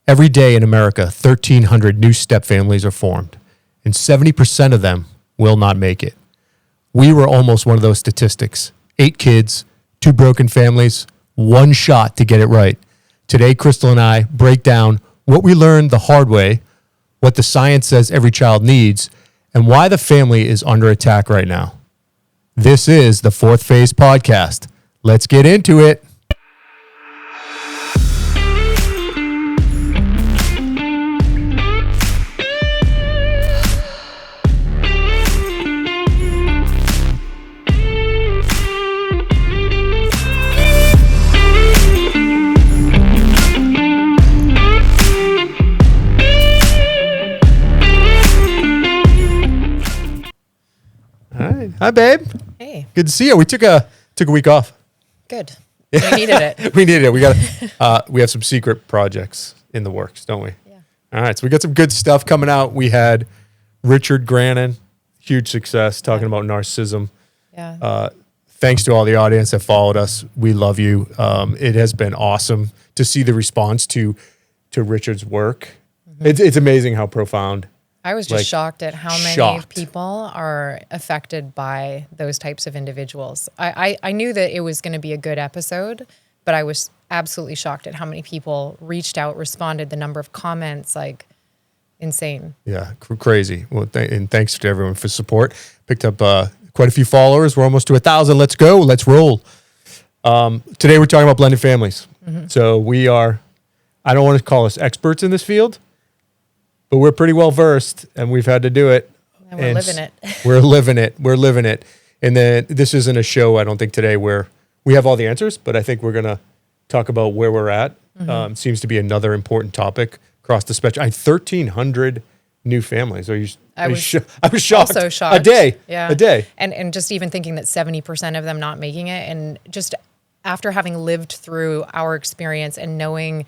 Every day in America, 1,300 new step families are formed, and 70% of them will not make it. We were almost one of those statistics. 8 kids, 2 broken families, 1 shot to get it right. Today, Kristel and I break down what we learned the hard way, what the science says every child needs, and why the family is under attack right now. This is the Fourth Phase Podcast. Let's get into it. Hi, babe. Hey. Good to see you. We took a week off. Good. We needed it. We needed it. We got we have some secret projects in the works, don't we? Yeah. All right. So we got some good stuff coming out. We had Richard Grannon, huge success, talking about narcissism. Yeah. Thanks to all the audience that followed us. We love you. It has been awesome to see the response to Richard's work. Mm-hmm. It's amazing how profound. I was just shocked at how many people are affected by those types of individuals. I knew that it was going to be a good episode, but I was absolutely shocked at how many people reached out, responded, the number of comments, like insane. Yeah, crazy. Well, and thanks to everyone for support. Picked up quite a few followers. We're almost to 1,000. Let's go. Let's roll. Today we're talking about blended families. Mm-hmm. So we are, I don't want to call us experts in this field, but we're pretty well versed, and we've had to do it. And we're living it. We're living it. We're living it. And then this isn't a show, I don't think, today where we have all the answers, but I think we're going to talk about where we're at. Mm-hmm. Seems to be another important topic across the spectrum. 1,300 new families. I was shocked. Also shocked. A day. Yeah. A day. And just even thinking that 70% of them not making it, and just after having lived through our experience and knowing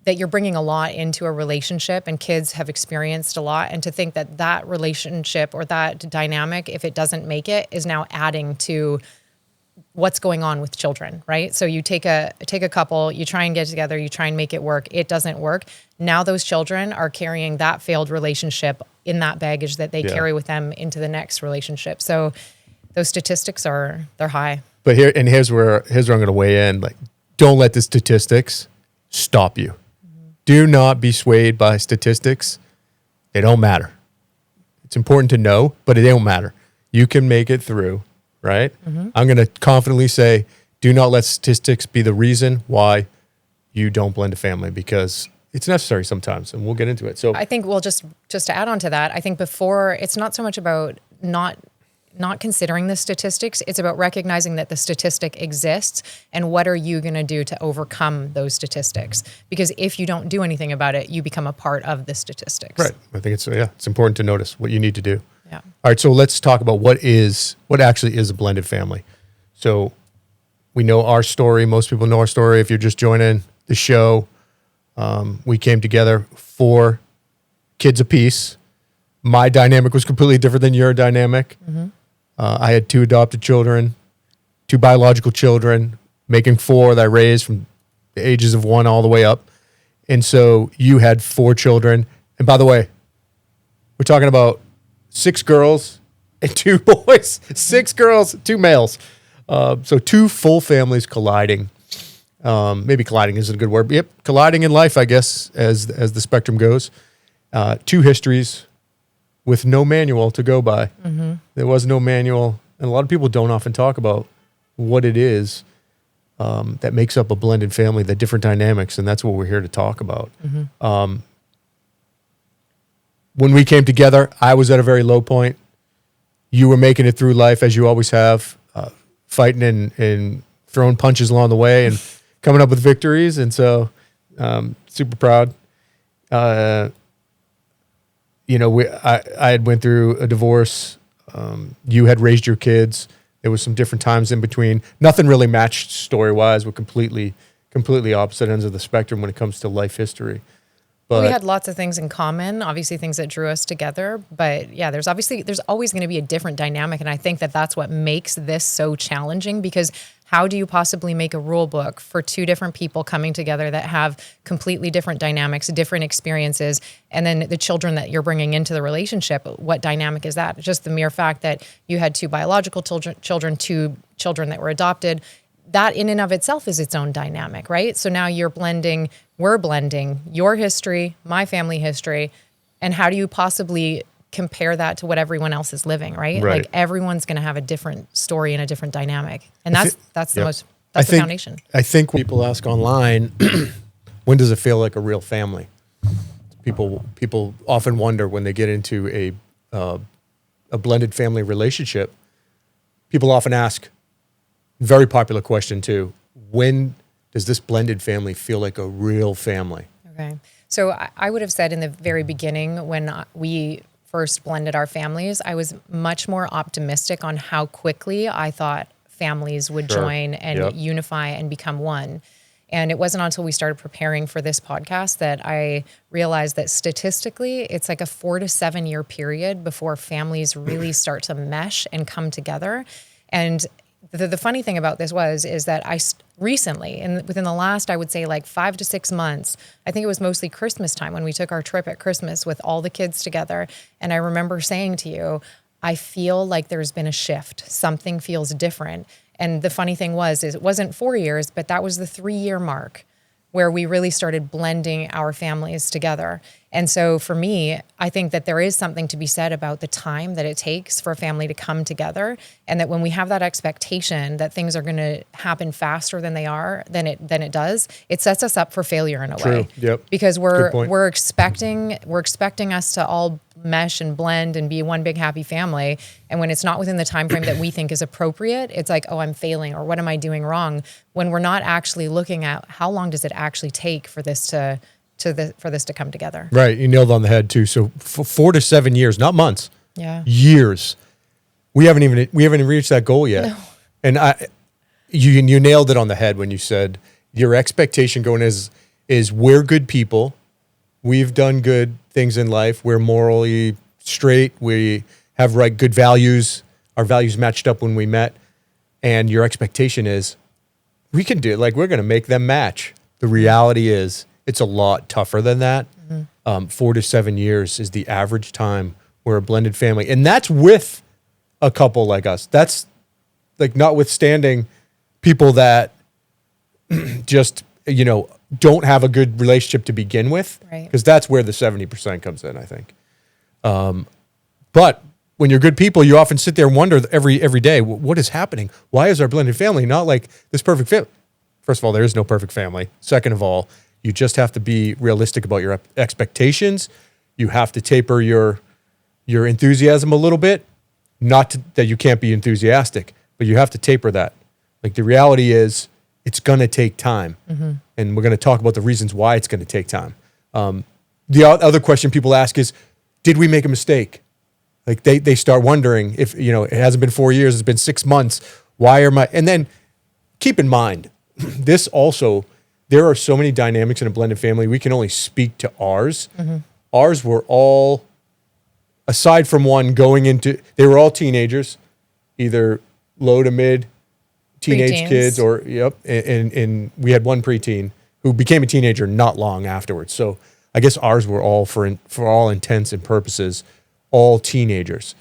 that you're bringing a lot into a relationship, and kids have experienced a lot, and to think that that relationship or that dynamic, if it doesn't make it, is now adding to what's going on with children, right? So you take a couple, you try and get together, you try and make it work, it doesn't work. Now those children are carrying that failed relationship in that baggage that they carry with them into the next relationship. So those statistics they're high. But here's where I'm going to weigh in. Like, don't let the statistics stop you. Do not be swayed by statistics. They don't matter. It's important to know, but it don't matter. You can make it through, right? Mm-hmm. I'm going to confidently say, do not let statistics be the reason why you don't blend a family, because it's necessary sometimes, and we'll get into it. So I think, well, just to add on to that, I think before, it's not so much about not considering the statistics. It's about recognizing that the statistic exists, and what are you going to do to overcome those statistics? Because if you don't do anything about it, you become a part of the statistics. Right. I think it's important to notice what you need to do. Yeah. All right. So let's talk about what actually is a blended family. So we know our story. Most people know our story. If you're just joining the show, we came together 4 kids apiece. My dynamic was completely different than your dynamic. Mm-hmm. I had 2 adopted children, 2 biological children, making 4 that I raised from the ages of 1 all the way up. And so you had 4 children. And by the way, we're talking about 6 girls and 2 boys, 6 girls, 2 males. So 2 full families colliding. Maybe colliding isn't a good word. But yep, colliding in life, I guess, as the spectrum goes. 2 histories with no manual to go by. Mm-hmm. There was no manual. And a lot of people don't often talk about what it is that makes up a blended family, the different dynamics, and that's what we're here to talk about. Mm-hmm. When we came together, I was at a very low point. You were making it through life, as you always have, fighting and throwing punches along the way and coming up with victories. And so super proud. I had went through a divorce. You had raised your kids. There was some different times in between. Nothing really matched story-wise. We're completely opposite ends of the spectrum when it comes to life history. But we had lots of things in common, obviously things that drew us together. But yeah, there's always going to be a different dynamic. And I think that that's what makes this so challenging, because how do you possibly make a rule book for two different people coming together that have completely different dynamics, different experiences, and then the children that you're bringing into the relationship, what dynamic is that? Just the mere fact that you had two biological children, two children that were adopted, that in and of itself is its own dynamic, right? So now we're blending your history, my family history, and how do you possibly compare that to what everyone else is living, right? Like everyone's going to have a different story and a different dynamic. And that's the foundation. I think people ask online, when does it feel like a real family? People often wonder when they get into a blended family relationship. People often ask, very popular question too, when does this blended family feel like a real family? Okay. So I would have said in the very beginning when we first blended our families, I was much more optimistic on how quickly I thought families would join and unify and become one. And it wasn't until we started preparing for this podcast that I realized that statistically, it's like a 4 to 7 year period before families really start to mesh and come together. And the funny thing about this is that I recently, within the last, I would say like 5 to 6 months, I think it was mostly Christmas time when we took our trip at Christmas with all the kids together. And I remember saying to you, I feel like there's been a shift. Something feels different. And the funny thing is it wasn't 4 years, but that was the 3-year mark where we really started blending our families together. And so for me, I think that there is something to be said about the time that it takes for a family to come together, and that when we have that expectation that things are going to happen faster than it does, it sets us up for failure in a way. Yep. Because we're expecting us to all mesh and blend and be one big happy family, and when it's not within the time frame that we think is appropriate, it's like, oh, I'm failing, or what am I doing wrong? When we're not actually looking at how long does it actually take for this to come together. Right. You nailed on the head too. So 4 to 7 years, not months, years. We haven't even reached that goal yet. No. And you nailed it on the head when you said your expectation going is we're good people. We've done good things in life. We're morally straight. We have good values. Our values matched up when we met. And your expectation is we can do it. Like, we're going to make them match. The reality is it's a lot tougher than that. 4 to 7 years is the average time we're a blended family. And that's with a couple like us. That's like notwithstanding people that just, don't have a good relationship to begin with. Right. Because that's where the 70% comes in, I think. But when you're good people, you often sit there and wonder every day, what is happening? Why is our blended family not like this perfect family? First of all, there is no perfect family. Second of all, you just have to be realistic about your expectations. You have to taper your enthusiasm a little bit. Not that you can't be enthusiastic, but you have to taper that. Like, the reality is it's going to take time. And we're going to talk about the reasons why it's going to take time. The other question people ask is, did we make a mistake? Like, they start wondering if, it hasn't been 4 years, it's been 6 months. And then keep in mind, this also, there are so many dynamics in a blended family. We can only speak to ours. Ours were all, aside from one they were all teenagers, either low to mid teenage Pre-teens. kids and we had one preteen who became a teenager not long afterwards. So I guess ours were all, for all intents and purposes, all teenagers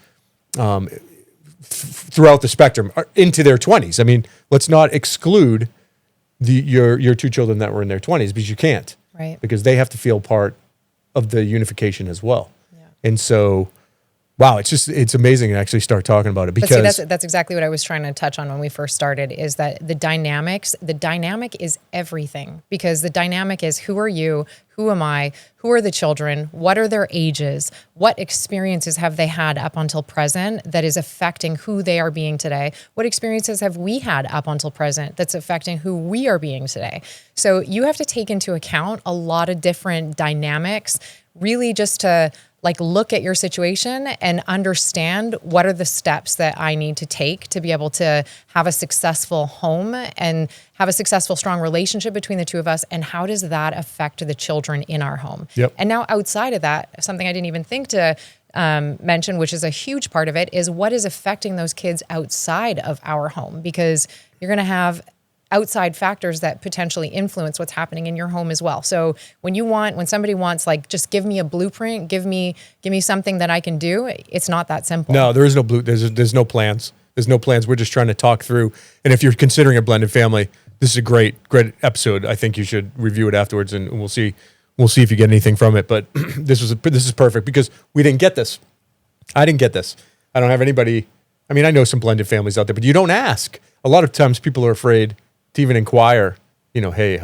throughout the spectrum into their 20s. I mean, let's not exclude your two children that were in their 20s, because you can't, Right. because they have to feel part of the unification as well. Yeah. And so, wow, it's amazing to actually start talking about it, because But see, that's exactly what I was trying to touch on when we first started, is that the dynamic is everything, because the dynamic is, who are you? Who am I? Who are the children? What are their ages? What experiences have they had up until present that is affecting who they are being today? What experiences have we had up until present that's affecting who we are being today? So you have to take into account a lot of different dynamics, really, just to look at your situation and understand what are the steps that I need to take to be able to have a successful home and have a successful, strong relationship between the two of us. And how does that affect the children in our home? Yep. And now, outside of that, something I didn't even think to mentioned, which is a huge part of it, is what is affecting those kids outside of our home, because you're going to have outside factors that potentially influence what's happening in your home as well. So when somebody wants, like, just give me a blueprint, give me something that I can do, it's not that simple. No, there is no there's no plans. There's no plans. We're just trying to talk through. And if you're considering a blended family, this is a great episode. I think you should review it afterwards, and we'll see if you get anything from it. But this is perfect because we didn't get this. I didn't get this. I don't have anybody. I mean, I know some blended families out there, but you don't ask. A lot of times people are afraid to even inquire, hey,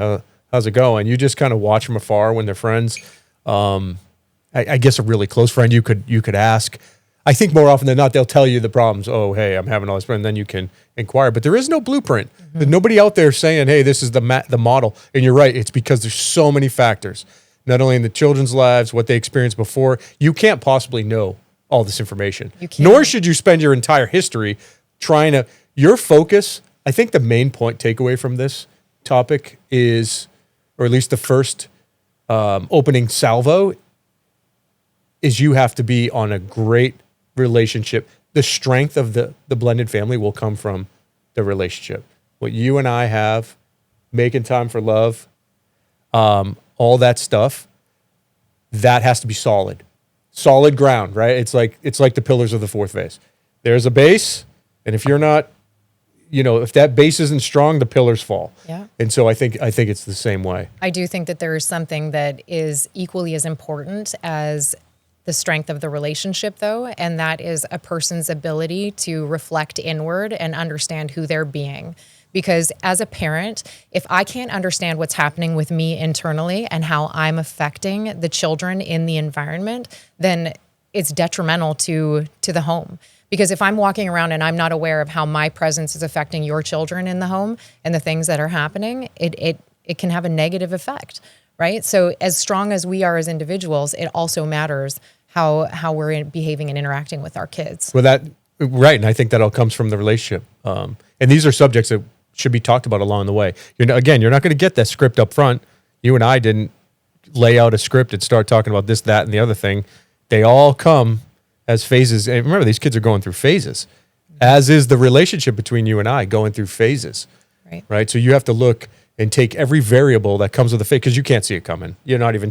how's it going? You just kind of watch from afar when they're friends. I guess a really close friend, you could ask. I think more often than not, they'll tell you the problems. Oh, hey, I'm having all this, and then you can inquire. But there is no blueprint. Mm-hmm. There's nobody out there saying, hey, this is the model. And you're right. It's because there's so many factors, not only in the children's lives, what they experienced before. You can't possibly know all this information. Nor should you spend your entire history trying to, your focus. I think the main takeaway from this topic is, or at least the first opening salvo, is you have to be on a great relationship. The strength of the blended family will come from the relationship. What you and I have, making time for love, all that stuff, that has to be solid ground, right? It's like the pillars of the fourth vase. There's a base, and if you're not, if that base isn't strong, the pillars fall. Yeah. And so I think it's the same way. I do think that there is something that is equally as important as the strength of the relationship, though, and that is a person's ability to reflect inward and understand who they're being. Because as a parent, if I can't understand what's happening with me internally and how I'm affecting the children in the environment, then it's detrimental to the home. Because if I'm walking around and I'm not aware of how my presence is affecting your children in the home and the things that are happening, it can have a negative effect, right? So as strong as we are as individuals, it also matters how we're behaving and interacting with our kids. Well, right, and I think that all comes from the relationship. And these are subjects that should be talked about along the way. You're not going to get that script up front. You and I didn't lay out a script and start talking about this, that, and the other thing. They all come as phases. And remember, these kids are going through phases, as is the relationship between you and I going through phases, right? So you have to look and take every variable that comes with the phase, because you can't see it coming. You're not even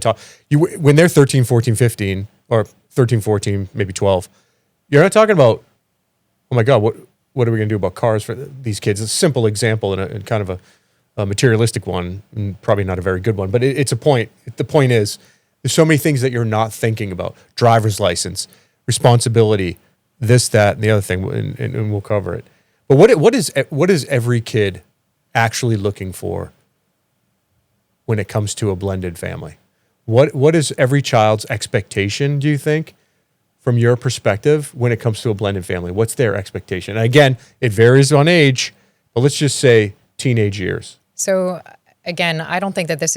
when they're 13, 14, 15, or 13, 14, maybe 12, you're not talking about, oh my God, what are we going to do about cars for these kids? It's a simple example and kind of a materialistic one, and probably not a very good one, but it's a point. The point is, there's so many things that you're not thinking about. Driver's license, responsibility, this, that, and the other thing, and we'll cover it. But what is every kid actually looking for when it comes to a blended family? What is every child's expectation, do you think, from your perspective, when it comes to a blended family? What's their expectation? And again, it varies on age, but let's just say teenage years. So again, I don't think that this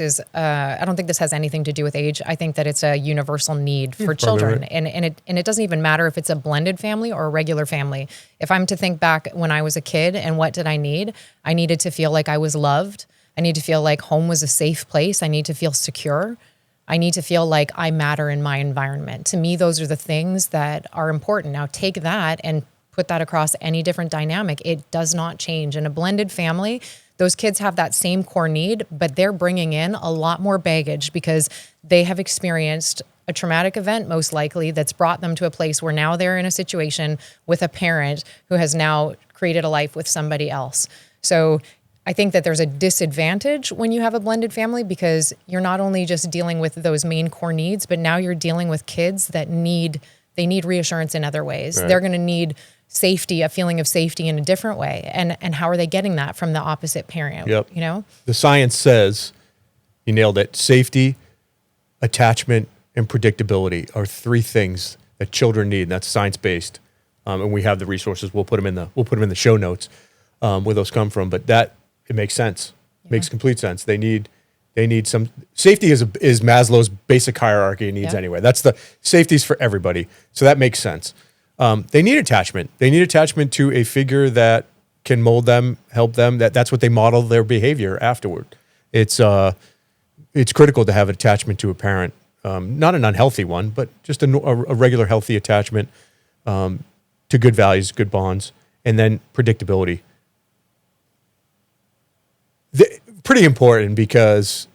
has anything to do with age. I think that it's a universal need for children. Right. And it doesn't even matter if it's a blended family or a regular family. If I'm to think back when I was a kid and what did I need? I needed to feel like I was loved. I need to feel like home was a safe place. I need to feel secure. I need to feel like I matter in my environment. To me, those are the things that are important. Now take that and put that across any different dynamic. It does not change. In a blended family, those kids have that same core need, but they're bringing in a lot more baggage because they have experienced a traumatic event, most likely, that's brought them to a place where now they're in a situation with a parent who has now created a life with somebody else. So I think that there's a disadvantage when you have a blended family because you're not only just dealing with those main core needs, but now you're dealing with kids that need reassurance in other ways. Right. They're going to need safety, a feeling of safety in a different way. And how are they getting that from the opposite parent? Yep. You know? The science says, you nailed it, safety, attachment, and predictability are three things that children need. And that's science-based. And we have the resources. We'll put them in the show notes where those come from. But it makes sense. Yeah. Makes complete sense. They need some safety is Maslow's basic hierarchy needs anyway. That's the safety's for everybody. So that makes sense. They need attachment. They need attachment to a figure that can mold them, help them. That's what they model their behavior afterward. It's critical to have attachment to a parent. not an unhealthy one, but just a regular healthy attachment to good values, good bonds, and then predictability. Pretty important, because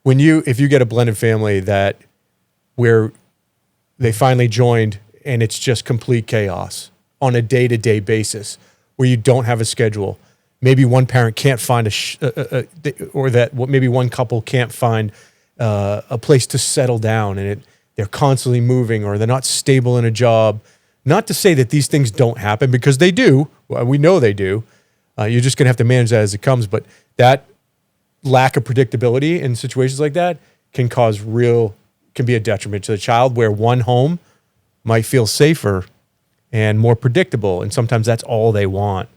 if you get a blended family that where they finally joined and it's just complete chaos on a day-to-day basis, where you don't have a schedule, maybe one parent can't find maybe one couple can't find a place to settle down, and they're constantly moving, or they're not stable in a job. Not to say that these things don't happen, because they do. We know they do. You're just going to have to manage that as it comes. But that lack of predictability in situations like that can be a detriment to the child, where one home might feel safer and more predictable. And sometimes that's all they want,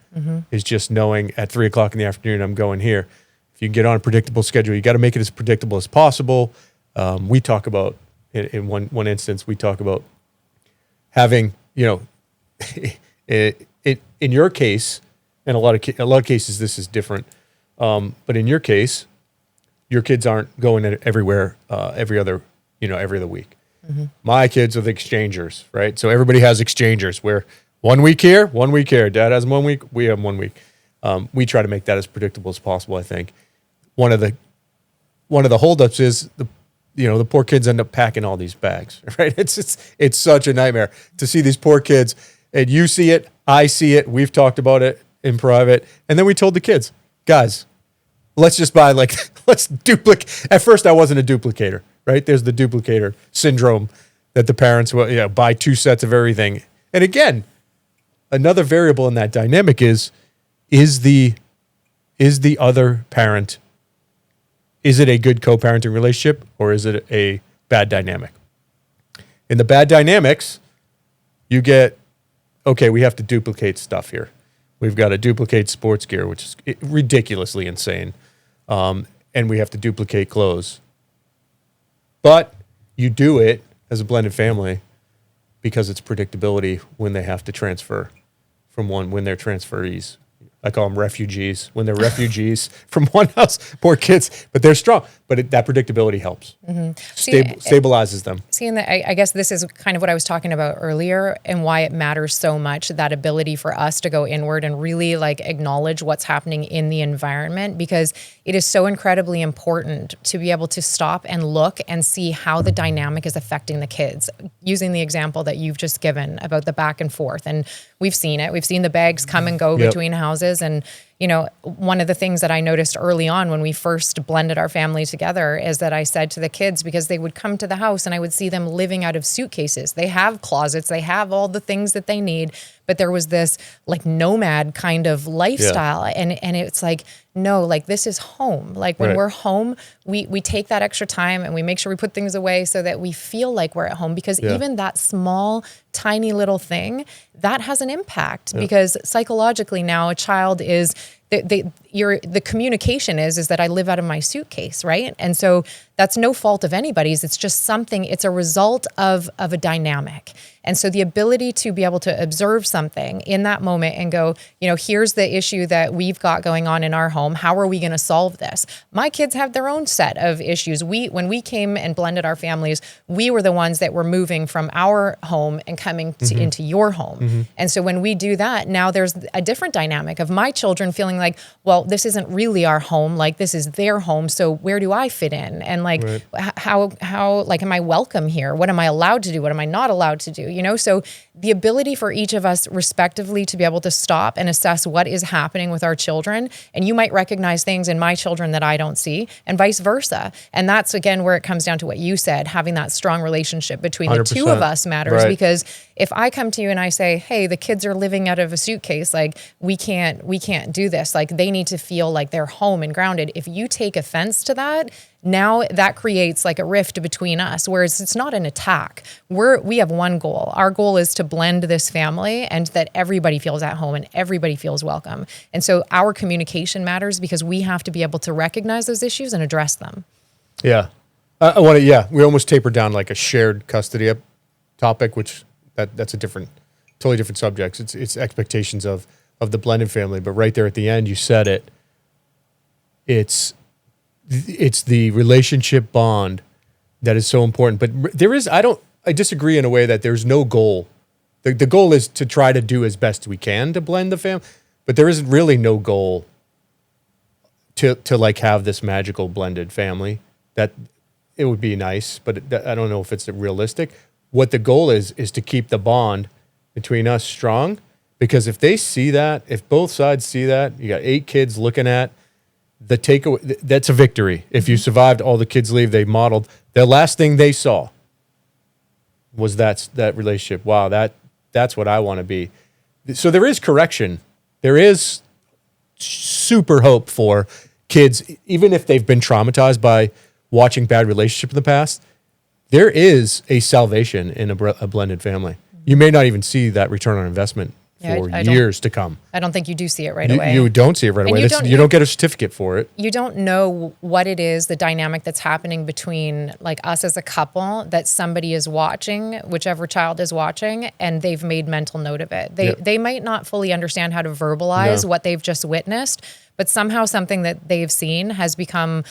is just knowing at 3:00 in the afternoon, I'm going here. If you get on a predictable schedule, you got to make it as predictable as possible. We talk about, in one instance, we talk about having, in your case, and a lot of cases this is different, but in your case, your kids aren't going everywhere every other week. My kids are the exchangers, right? So everybody has exchangers where 1 week here, 1 week here. Dad has 1 week, we have 1 week. We try to make that as predictable as possible, I think. One of the holdups is the poor kids end up packing all these bags, right? It's such a nightmare to see these poor kids, and you see it, I see it. We've talked about it in private, and then we told the kids, guys, let's just buy let's duplicate. At first, I wasn't a duplicator, right? There's the duplicator syndrome that the parents will buy 2 sets of everything. And again, another variable in that dynamic is the other parent. Is it a good co-parenting relationship, or is it a bad dynamic? In the bad dynamics, you get, okay, we have to duplicate stuff here. We've got to duplicate sports gear, which is ridiculously insane. And we have to duplicate clothes. But you do it as a blended family because it's predictability when they have to transfer when they're transferees. I call them refugees. When they're refugees from one house, poor kids, but they're strong. But that predictability helps, stabilizes them. Seeing that, I guess this is kind of what I was talking about earlier, and why it matters so much, that ability for us to go inward and really acknowledge what's happening in the environment, because it is so incredibly important to be able to stop and look and see how the dynamic is affecting the kids. Using the example that you've just given about the back and forth, and we've seen it. We've seen the bags come and go between houses. And, one of the things that I noticed early on when we first blended our family together is that I said to the kids, because they would come to the house and I would see them living out of suitcases. They have closets, they have all the things that they need, but there was this nomad kind of lifestyle. And it's no, this is home. When we're home, we take that extra time and we make sure we put things away so that we feel like we're at home, because even that small, tiny little thing, that has an impact, because psychologically now a child is, the communication is that I live out of my suitcase, right? And so that's no fault of anybody's. It's just it's a result of a dynamic. And so the ability to be able to observe something in that moment and go, here's the issue that we've got going on in our home. How are we going to solve this? My kids have their own set of issues. When we came and blended our families, we were the ones that were moving from our home and coming into your home. And so when we do that, now there's a different dynamic of my children feeling well, this isn't really our home. This is their home. So where do I fit in? And how am I welcome here? What am I allowed to do? What am I not allowed to do? So the ability for each of us respectively to be able to stop and assess what is happening with our children. And you might recognize things in my children that I don't see, and vice versa. And that's, again, where it comes down to what you said, having that strong relationship between 100%. The two of us matters, because if I come to you and I say, hey, the kids are living out of a suitcase, we can't do this. They need to feel like they're home and grounded. If you take offense to that, now that creates a rift between us, whereas it's not an attack. We have one goal. Our goal is to blend this family and that everybody feels at home and everybody feels welcome. And so our communication matters, because we have to be able to recognize those issues and address them. Yeah. We almost taper down a shared custody topic, which that's a totally different subject. It's expectations of the blended family. But right there at the end, you said it. It's the relationship bond That is so important. But I disagree in a way that there's no goal. The goal is to try to do as best we can to blend the family, but there isn't really no goal to like have this magical blended family. That it would be nice, but I don't know if it's realistic. What the goal is to keep the bond between us strong, because if they see that, if both sides see that, you got 8 kids looking at the takeaway, that's a victory. If you survived all the kids leave, they modeled, the last thing they saw was that relationship. Wow, that's what I want to be. So there is correction. There is super hope for kids, even if they've been traumatized by watching bad relationship in the past. There is a salvation in a blended family. You may not even see that return on investment for years to come. I don't think you do see it right away. You don't see it right away. You don't get a certificate for it. You don't know what it is, the dynamic that's happening between like us as a couple, that somebody is watching, whichever child is watching, and they've made mental note of it. They might not fully understand how to verbalize what they've just witnessed, but somehow something that they've seen has become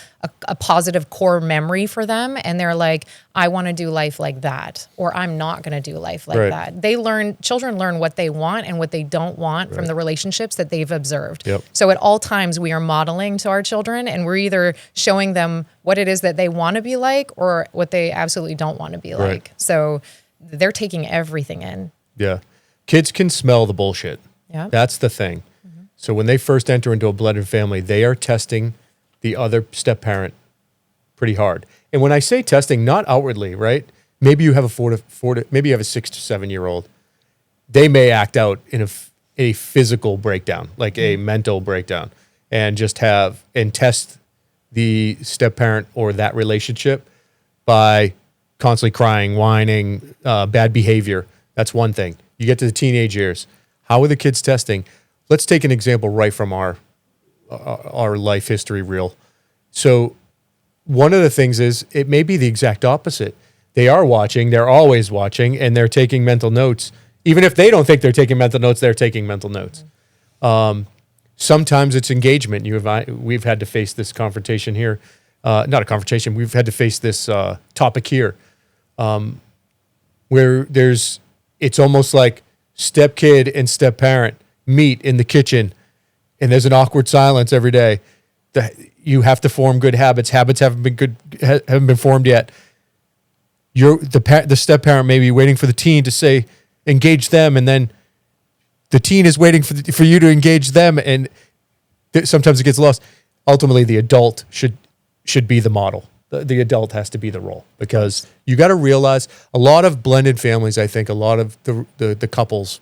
a positive core memory for them. And they're like, I want to do life like that, or I'm not going to do life like that. Children learn what they want and what they don't want from the relationships that they've observed. Yep. So at all times we are modeling to our children, and we're either showing them what it is that they want to be like or what they absolutely don't want to be like. So they're taking everything in. Yeah. Kids can smell the bullshit. Yeah. That's the thing. So when they first enter into a blended family, they are testing the other step-parent pretty hard. And when I say testing, not outwardly, right? Maybe you have maybe you have a 6 to 7 year old. They may act out in a physical breakdown, like a mental breakdown, and just test the step-parent or that relationship by constantly crying, whining, bad behavior. That's one thing. You get to the teenage years. How are the kids testing? Let's take an example right from our life history reel. So one of the things is it may be the exact opposite. They are watching, they're always watching, and they're taking mental notes. Even if they don't think they're taking mental notes, they're taking mental notes. Sometimes it's engagement. We've had to face this confrontation here. Not a confrontation. We've had to face this topic here where it's almost like step kid and step parent meet in the kitchen, and there's an awkward silence every day. You have to form good habits. Habits haven't been formed yet. The step parent may be waiting for the teen to say, engage them, and then the teen is waiting for you to engage them, and sometimes it gets lost. Ultimately, the adult should be the model. The adult has to be the role, because you got to realize a lot of blended families. I think a lot of the couples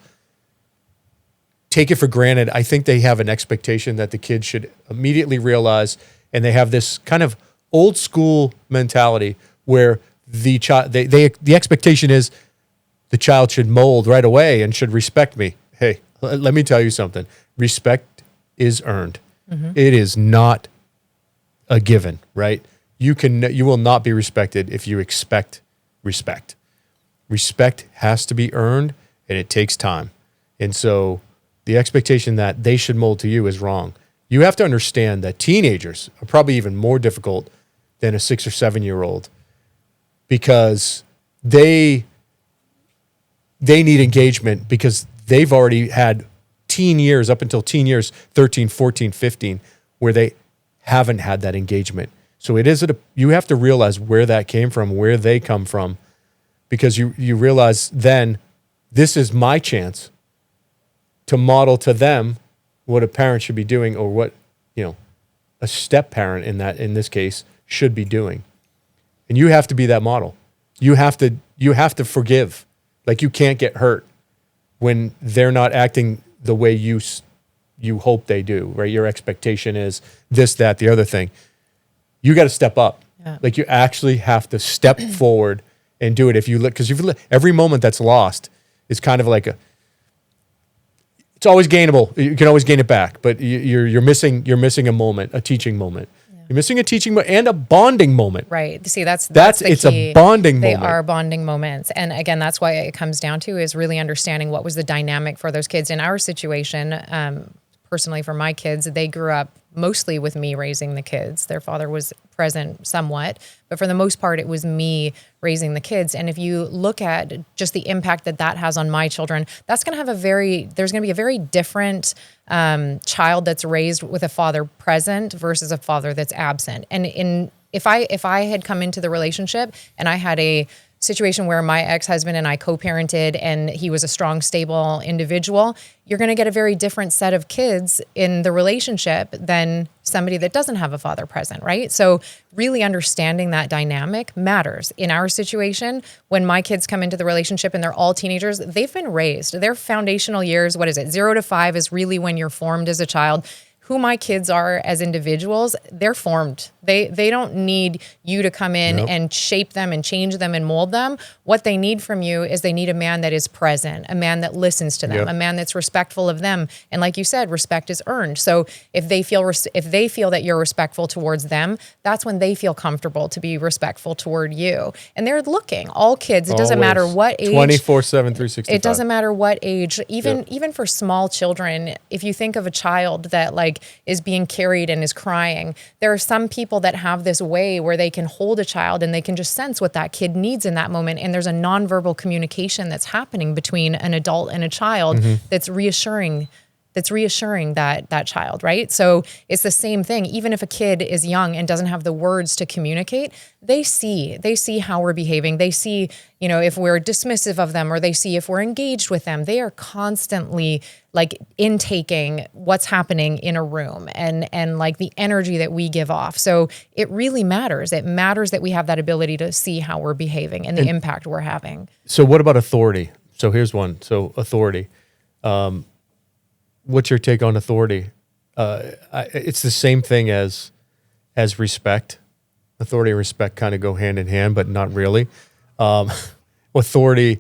take it for granted. I think they have an expectation that the kids should immediately realize, and they have this kind of old school mentality where the child, the expectation is the child should mold right away and should respect me. Hey, let me tell you something. Respect is earned. Mm-hmm. It is not a given, right? You will not be respected if you expect respect. Respect has to be earned, and it takes time. And so the expectation that they should mold to you is wrong. You have to understand that teenagers are probably even more difficult than a 6 or 7 year old, because they need engagement, because they've already had teen years, up until teen years, 13, 14, 15, where they haven't had that engagement. So you have to realize where that came from, where they come from, because you realize then this is my chance to model to them what a parent should be doing, or what, a step parent in this case should be doing. And you have to be that model. You have to forgive. Like, you can't get hurt when they're not acting the way you hope they do, right? Your expectation is this, that, the other thing. You got to step up. Yeah. Like, you actually have to step forward and do it. Because every moment that's lost is kind of like it's always gainable. You can always gain it back, but you're missing a moment, a teaching moment. Yeah. You're missing a teaching moment and a bonding moment. Right. See, that's it's key. A bonding moment. They are bonding moments. And again, that's why it comes down to is really understanding what was the dynamic for those kids. In our situation, personally for my kids, they grew up mostly with me raising the kids. Their father was present somewhat, but for the most part, it was me raising the kids. And if you look at just the impact that that has on my children, that's going to have there's going to be a very different child that's raised with a father present versus a father that's absent. And if I had come into the relationship and I had a situation where my ex-husband and I co-parented and he was a strong, stable individual, you're going to get a very different set of kids in the relationship than somebody that doesn't have a father present, right? So really understanding that dynamic matters. In our situation, when my kids come into the relationship and they're all teenagers, they've been raised. Their foundational years, 0 to 5 is really when you're formed as a child. Who my kids are as individuals, they're formed. They don't need you to come in and shape them and change them and mold them. What they need from you is they need a man that is present, a man that listens to them, a man that's respectful of them. And like you said, respect is earned. So if they feel that you're respectful towards them, that's when they feel comfortable to be respectful toward you. And they're looking. All kids, it doesn't matter what age. 24/7, 365. It doesn't matter what age. Even for small children, if you think of a child that is being carried and is crying, there are some people that have this way where they can hold a child and they can just sense what that kid needs in that moment. And there's a nonverbal communication that's happening between an adult and a child that's reassuring that child, right? So it's the same thing. Even if a kid is young and doesn't have the words to communicate, they see how we're behaving. They see, if we're dismissive of them, or they see if we're engaged with them. They are constantly intaking what's happening in a room and the energy that we give off. So it really matters. It matters that we have that ability to see how we're behaving and the impact we're having. So what about authority? So here's one. So authority. What's your take on authority? It's the same thing as respect. Authority and respect kind of go hand in hand, but not really. Authority,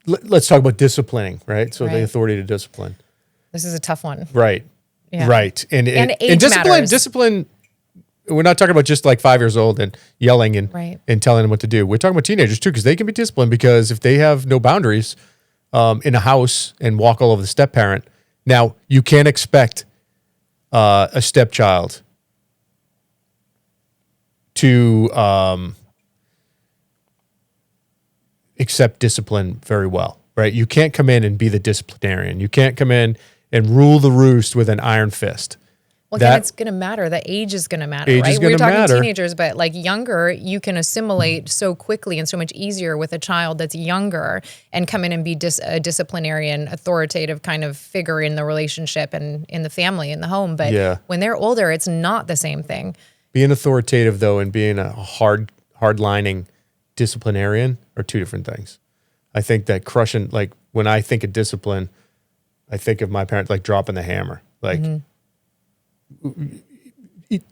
let's talk about disciplining, right? So the authority to discipline. This is a tough one. Right. Yeah. Right. And age discipline, we're not talking about just 5 years old and yelling and telling them what to do. We're talking about teenagers too, because they can be disciplined because if they have no boundaries in a house and walk all over the step parent. Now, you can't expect a stepchild to accept discipline very well, right? You can't come in and be the disciplinarian. You can't come in and rule the roost with an iron fist. Well, then it's going to matter. The age is going to matter, right? We're talking teenagers, but younger, you can assimilate so quickly and so much easier with a child that's younger and come in and be a disciplinarian, authoritative kind of figure in the relationship and in the family, in the home. But when they're older, it's not the same thing. Being authoritative, though, and being a hard-lining disciplinarian are two different things. I think that crushing, when I think of discipline, I think of my parents dropping the hammer,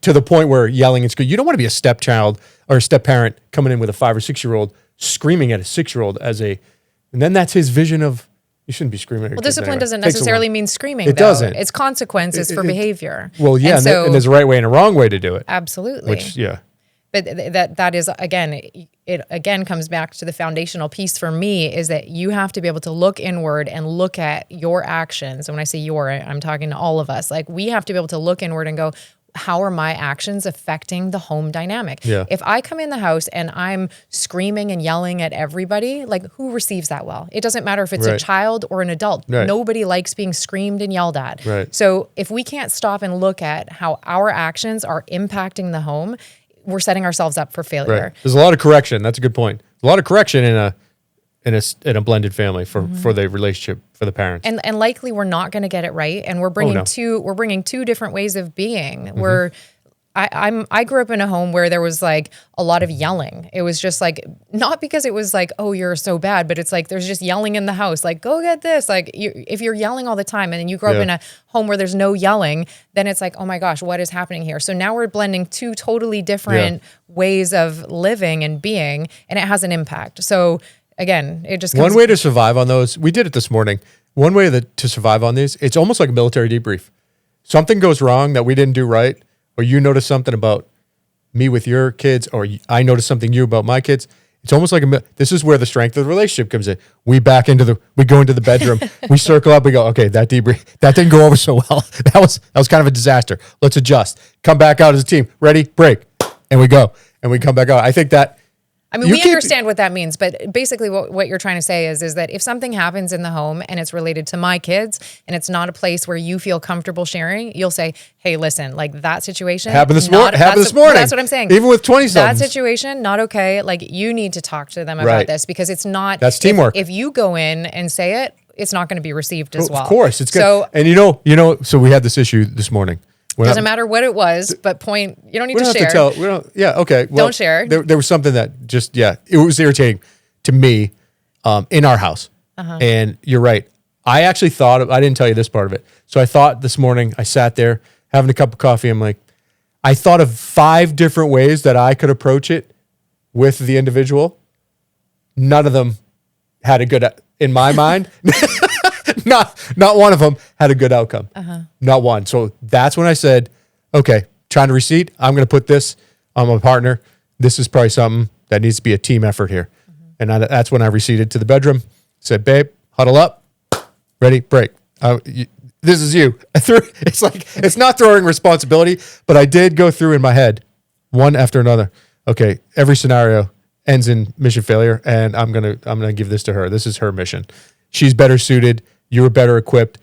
to the point where yelling in school. You don't want to be a stepchild or a step parent coming in with a 5 or 6 year old screaming at a 6 year old and then that's his vision of, you shouldn't be screaming at your kids discipline anyway. Doesn't necessarily mean screaming. It doesn't. It's consequences for behavior. Well, yeah, and there's a right way and a wrong way to do it. Absolutely. But that is, again, it again comes back to the foundational piece for me is that you have to be able to look inward and look at your actions. And when I say I'm talking to all of us. We have to be able to look inward and go, how are my actions affecting the home dynamic? Yeah. If I come in the house and I'm screaming and yelling at everybody, who receives that well? It doesn't matter if it's a child or an adult. Right. Nobody likes being screamed and yelled at. Right. So if we can't stop and look at how our actions are impacting the home, we're setting ourselves up for failure. Right. There's a lot of correction. That's a good point. A lot of correction in a blended family for the relationship for the parents. And likely we're not going to get it right. And we're bringing two different ways of being. I grew up in a home where there was a lot of yelling. It was just not because it was oh, you're so bad, but it's there's just yelling in the house. Go get this. If you're yelling all the time and then you grow up in a home where there's no yelling, then it's oh my gosh, what is happening here? So now we're blending two totally different ways of living and being, and it has an impact. So again, it just comes. One way to survive on those, we did it this morning. One way to survive on these, it's almost like a military debrief. Something goes wrong that we didn't do right, or you notice something about me with your kids, or I notice something about my kids. It's almost like this is where the strength of the relationship comes in. We go into the bedroom, we circle up, we go, okay, that debrief, that didn't go over so well. That was kind of a disaster. Let's adjust. Come back out as a team. Ready, break. And we go. And we come back out. I think that, I mean, we understand what that means, but basically what you're trying to say is that if something happens in the home and it's related to my kids and it's not a place where you feel comfortable sharing, you'll say, hey, listen, like that situation happened this morning. That's what I'm saying. Even with 20 somethings. That situation, not okay. Like you need to talk to them about this because it's not. That's teamwork. If you go in and say it, it's not going to be received as well. Of course. It's good. So, and so we had this issue this morning. Doesn't matter what it was, but you don't need to share. Okay. Well, don't share. There was something that it was irritating to me in our house. And you're right. I actually I didn't tell you this part of it. So I thought this morning, I sat there having a cup of coffee. I'm like, I thought of 5 different ways that I could approach it with the individual. None of them had a good, in my mind. Not one of them had a good outcome. Not one. So that's when I said, okay, trying to receipt. I'm going to put this on my partner. This is probably something that needs to be a team effort here. And that's when I receded to the bedroom. Said, babe, huddle up. Ready, break. This is you. It's like, it's not throwing responsibility, but I did go through in my head one after another. Okay, every scenario ends in mission failure, and I'm gonna give this to her. This is her mission. She's better suited. You were better equipped.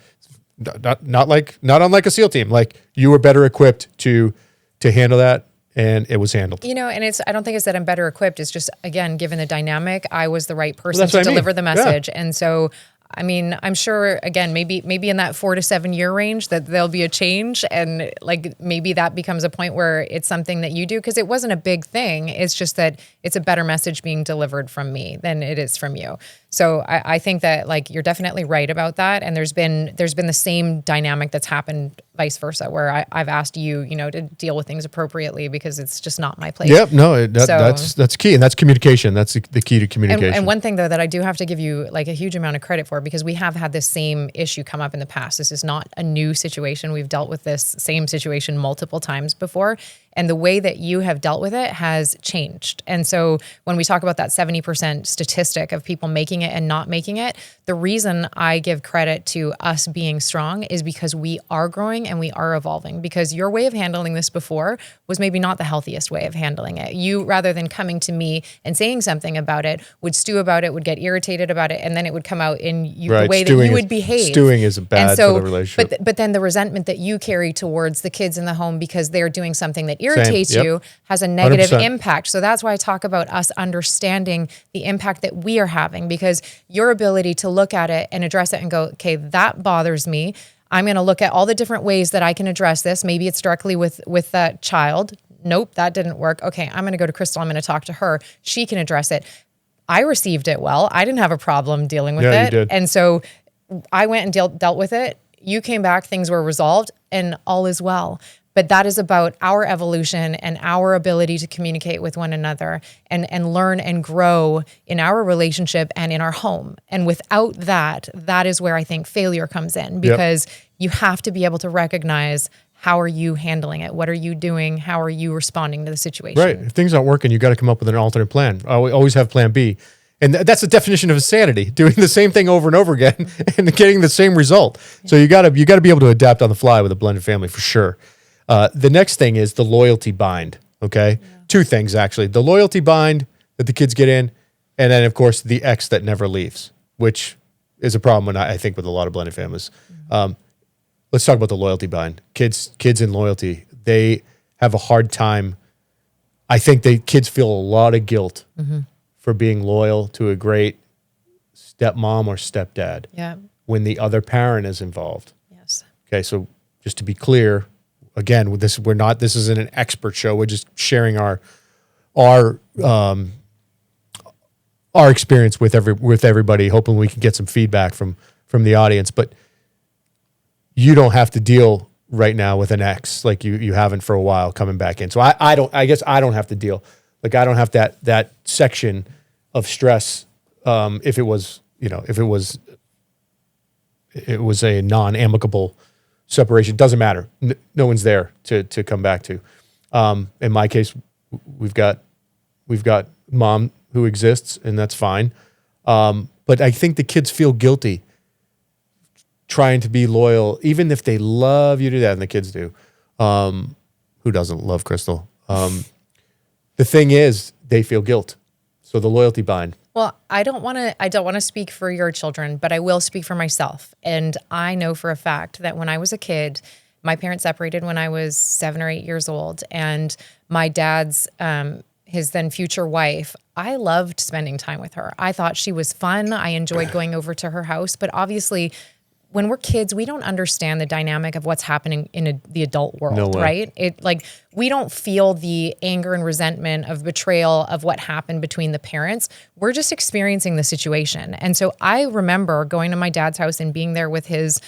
Not unlike a SEAL team. Like you were better equipped to handle that, and it was handled. And I don't think it's that I'm better equipped. It's just, again, given the dynamic, I was the right person to deliver the message. Yeah. And so, I mean, I'm sure, again, maybe in that 4 to 7 year range that there'll be a change, and like maybe that becomes a point where it's something that you do, because it wasn't a big thing. It's just that it's a better message being delivered from me than it is from you. So I think that like you're definitely right about that, and there's been the same dynamic that's happened vice versa, where I've asked you, to deal with things appropriately because it's just not my place. Yep, no, that's key, and that's communication. That's the key to communication. And one thing though that I do have to give you like a huge amount of credit for, because we have had this same issue come up in the past. This is not a new situation. We've dealt with this same situation multiple times before. And the way that you have dealt with it has changed. And so when we talk about that 70% statistic of people making it and not making it, the reason I give credit to us being strong is because we are growing and we are evolving. Because your way of handling this before was maybe not the healthiest way of handling it. You, rather than coming to me and saying something about it, would stew about it, would get irritated about it, and then it would come out in the way that you would behave. Stewing is bad for the relationship. But then the resentment that you carry towards the kids in the home because they're doing something that irritates you has a negative 100%. impact. So that's why I talk about us understanding the impact that we are having, because your ability to look at it and address it and go, okay, that bothers me. I'm going to look at all the different ways that I can address this. Maybe it's directly with that child. Nope, that didn't work. Okay, I'm going to go to Kristel. I'm going to talk to her. She can address it. I received it well. I didn't have a problem dealing with it. You did. And so I went and dealt with it. You came back, things were resolved, and all is well. But that is about our evolution and our ability to communicate with one another and learn and grow in our relationship and in our home. And without that, that is where I think failure comes in, because you have to be able to recognize, how are you handling it? What are you doing? How are you responding to the situation? Right. If things aren't working, you got to come up with an alternate plan. We always have plan B. And that's the definition of insanity, doing the same thing over and over again and getting the same result. Yeah. So you got to be able to adapt on the fly with a blended family for sure. The next thing is the loyalty bind, okay? Yeah. 2 things, actually. The loyalty bind that the kids get in, and then, of course, the X that never leaves, which is a problem, I think, with a lot of blended families. Mm-hmm. Let's talk about the loyalty bind. Kids in loyalty, they have a hard time. I think kids feel a lot of guilt for being loyal to a great stepmom or stepdad when the other parent is involved. Yes. Okay, so just to be clear, again, with this, this isn't an expert show. We're just sharing our experience with everybody, hoping we can get some feedback from the audience. But you don't have to deal right now with an ex like you haven't for a while coming back in. So I guess I don't have to deal. Like I don't have that section of stress. If it was a non-amicable separation, doesn't matter. No one's there to come back to. In my case, we've got we've got mom who exists, and that's fine. But I think the kids feel guilty trying to be loyal, even if they love you to death, and the kids do. Who doesn't love Kristel? The thing is, they feel guilt. So the loyalty bind. Well, I don't want to speak for your children, but I will speak for myself. And I know for a fact that when I was a kid, my parents separated when I was 7 or 8 years old, and my dad's, his then future wife, I loved spending time with her. I thought she was fun. I enjoyed going over to her house, but obviously when we're kids, we don't understand the dynamic of what's happening in the adult world, right? We don't feel the anger and resentment of betrayal of what happened between the parents. We're just experiencing the situation. And so I remember going to my dad's house and being there with his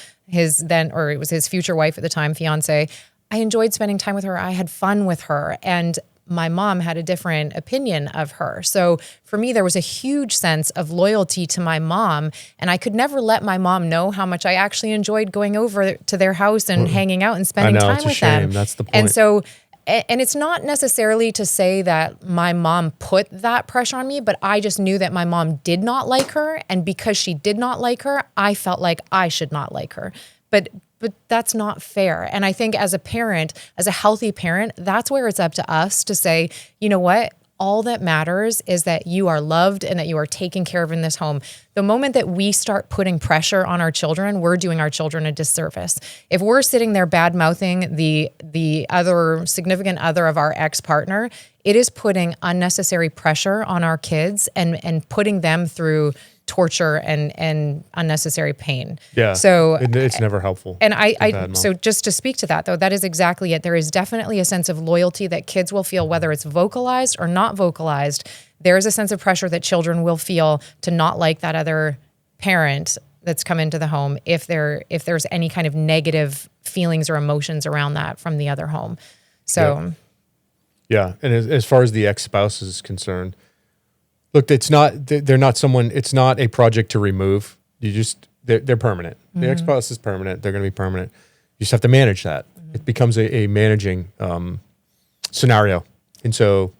then, or it was his future wife at the time, fiance. I enjoyed spending time with her. I had fun with her. And my mom had a different opinion of her. So for me, there was a huge sense of loyalty to my mom, and I could never let my mom know how much I actually enjoyed going over to their house and hanging out and spending time with them. That's the point. And so, and it's not necessarily to say that my mom put that pressure on me, but I just knew that my mom did not like her, and because she did not like her, I felt like I should not like her. But that's not fair. And I think as a parent, as a healthy parent, that's where it's up to us to say, you know what? All that matters is that you are loved and that you are taken care of in this home. The moment that we start putting pressure on our children, we're doing our children a disservice. If we're sitting there bad-mouthing the other significant other of our ex-partner, it is putting unnecessary pressure on our kids and putting them through torture and unnecessary pain. Yeah. So it's never helpful. And so just to speak to that though, that is exactly it. There is definitely a sense of loyalty that kids will feel, whether it's vocalized or not vocalized. There is a sense of pressure that children will feel to not like that other parent that's come into the home if there's any kind of negative feelings or emotions around that from the other home. So yeah. And as far as the ex-spouse is concerned, look, it's not a project to remove. They're permanent. Mm-hmm. The ex-spouse is permanent. They're going to be permanent. You just have to manage that. Mm-hmm. It becomes a managing scenario. And so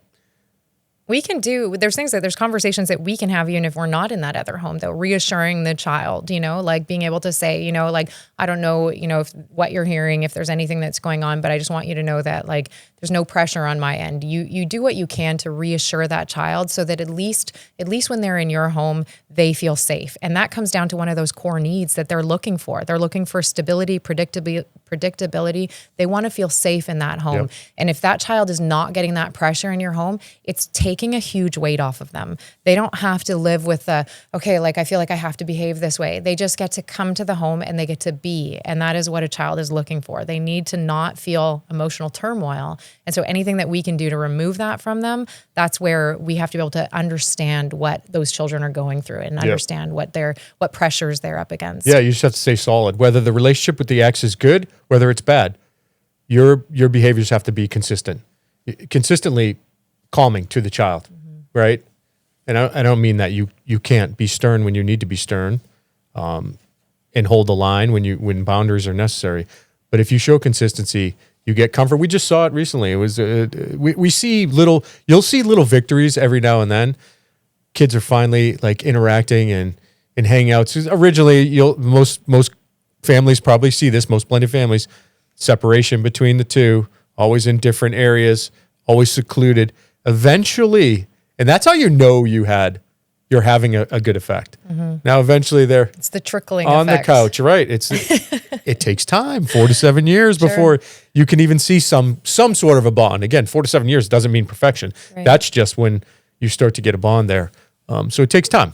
there's conversations that we can have even if we're not in that other home, though, reassuring the child, like being able to say, like, I don't know, if what you're hearing, if there's anything that's going on, but I just want you to know that like, there's no pressure on my end. You do what you can to reassure that child so that at least when they're in your home, they feel safe. And that comes down to one of those core needs that they're looking for. They're looking for stability, predictability. They want to feel safe in that home. Yep. And if that child is not getting that pressure in your home, it's taking a huge weight off of them. They don't have to live with I feel like I have to behave this way. They just get to come to the home and they get to be. And that is what a child is looking for. They need to not feel emotional turmoil. And so anything that we can do to remove that from them, that's where we have to be able to understand what those children are going through and understand what pressures they're up against. Yeah, you just have to stay solid. Whether the relationship with the ex is good, whether it's bad, your behaviors have to be consistent. Consistently calming to the child, right? And I don't mean that you can't be stern when you need to be stern, and hold the line when boundaries are necessary. But if you show consistency, you get comfort. We just saw it recently. It was you'll see little victories every now and then. Kids are finally like interacting and hanging out. So originally, most families probably see this. Most blended families, separation between the two, always in different areas, always secluded. Eventually, and that's how you know you're having a good effect. Mm-hmm. Now, eventually, it's the trickling on effect. The couch, right? It takes time, 4 to 7 years before you can even see some sort of a bond. Again, 4 to 7 years doesn't mean perfection. Right. That's just when you start to get a bond there. So it takes time.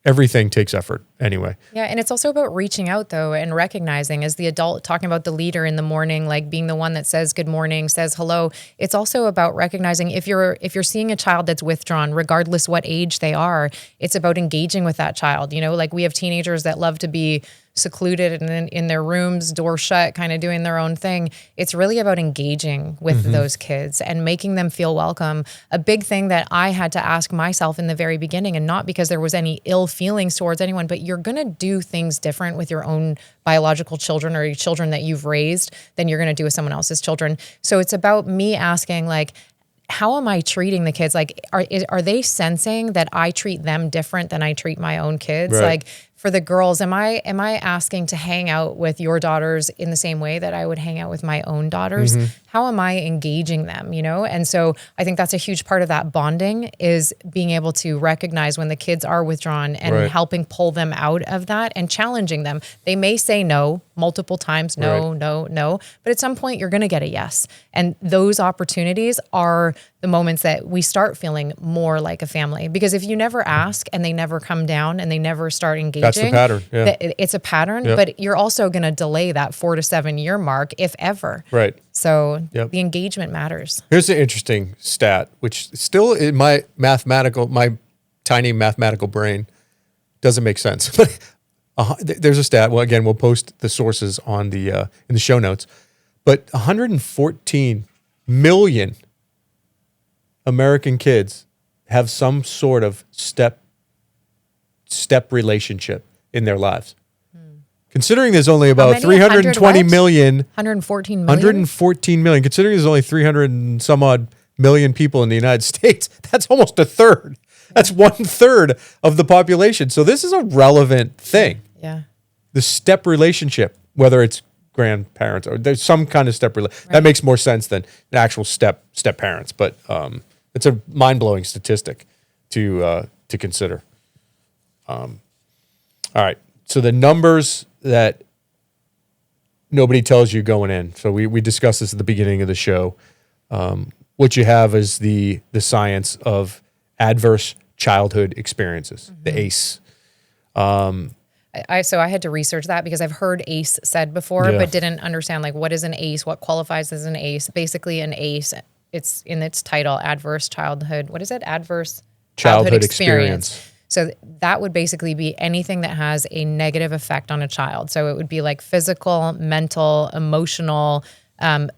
Everything takes effort anyway. Yeah, and it's also about reaching out though and recognizing as the adult, talking about the leader in the morning, like being the one that says good morning, says hello. It's also about recognizing if you're seeing a child that's withdrawn, regardless what age they are, it's about engaging with that child. Like we have teenagers that love to be secluded and in their rooms, door shut, kind of doing their own thing. It's really about engaging with those kids and making them feel welcome. A big thing that I had to ask myself in the very beginning, and not because there was any ill feelings towards anyone, but you're going to do things different with your own biological children or your children that you've raised than you're going to do with someone else's children. So it's about me asking like, how am I treating the kids? Like, are they sensing that I treat them different than I treat my own kids? Right. Like, for the girls, am I asking to hang out with your daughters in the same way that I would hang out with my own daughters? How am I engaging them, you know? And so I think that's a huge part of that bonding, is being able to recognize when the kids are withdrawn and Right. helping pull them out of that and challenging them. They may say no multiple times, no, Right. no, but at some point you're going to get a yes. And those opportunities are the moments that we start feeling more like a family. Because if you never ask and they never come down and they never start engaging, That's the pattern. Yeah. it's a pattern, Yep. but you're also going to delay that 4 to 7 year mark, if ever. Right. So Yep. the engagement matters. Here's an interesting stat, which still in my tiny mathematical brain doesn't make sense. But there's a stat. Well, again, we'll post the sources on the in the show notes. But 114 million American kids have some sort of step relationship in their lives. Considering there's only about many? 320 100 what? million, 114 million? 114 million, considering there's only 300 and some odd million people in the United States, that's almost a third. That's 1/3 of the population. So this is a relevant thing. Yeah. The step relationship, whether it's grandparents or there's some kind of step relationship, that makes more sense than an actual step parents. But it's a mind-blowing statistic to consider. All right. So the numbers that nobody tells you going in. So we discussed this at the beginning of the show. What you have is the science of adverse childhood experiences, the ACE. So I had to research that because I've heard ACE said before, Yeah. but didn't understand like what is an ACE, what qualifies as an ACE. Basically an ACE, it's in its title, adverse childhood. What is it? Adverse childhood experience. So that would basically be anything that has a negative effect on a child. So it would be like physical, mental, emotional,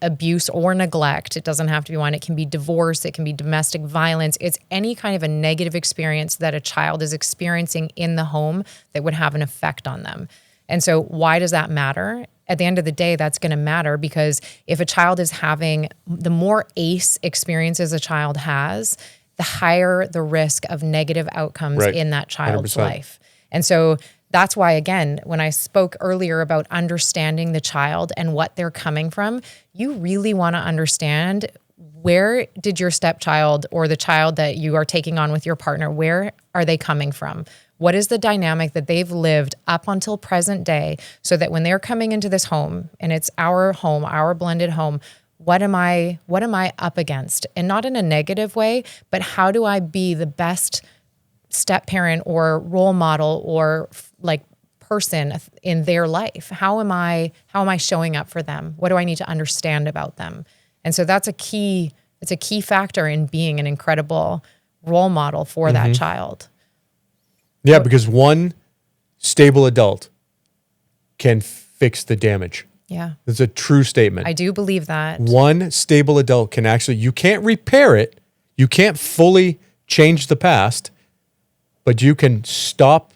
abuse or neglect. It doesn't have to be one. It can be divorce. It can be domestic violence. It's any kind of a negative experience that a child is experiencing in the home that would have an effect on them. And so why does that matter? At the end of the day, that's going to matter because if a child is having, the more ACE experiences a child has, the higher the risk of negative outcomes Right. in that child's 100%. life. And so that's why, again, when I spoke earlier about understanding the child and what they're coming from, you really want to understand, where did your stepchild or the child that you are taking on with your partner, where are they coming from? What is the dynamic that they've lived up until present day, so that when they're coming into this home and it's our home, our blended home, what am I up against? And not in a negative way, but how do I be the best step parent or role model or like person in their life? How am I showing up for them? What do I need to understand about them? And so it's a key factor in being an incredible role model for that child. Yeah, because one stable adult can fix the damage. Yeah. It's a true statement. I do believe that. One stable adult can actually, you can't repair it. You can't fully change the past, but you can stop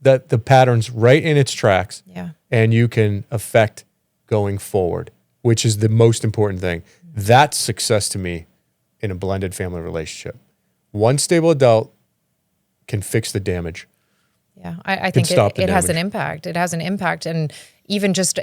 the patterns right in its tracks. Yeah. And you can affect going forward, which is the most important thing. That's success to me in a blended family relationship. One stable adult can fix the damage. Yeah, I think stop the it has an damage. impact. It has an impact. And even just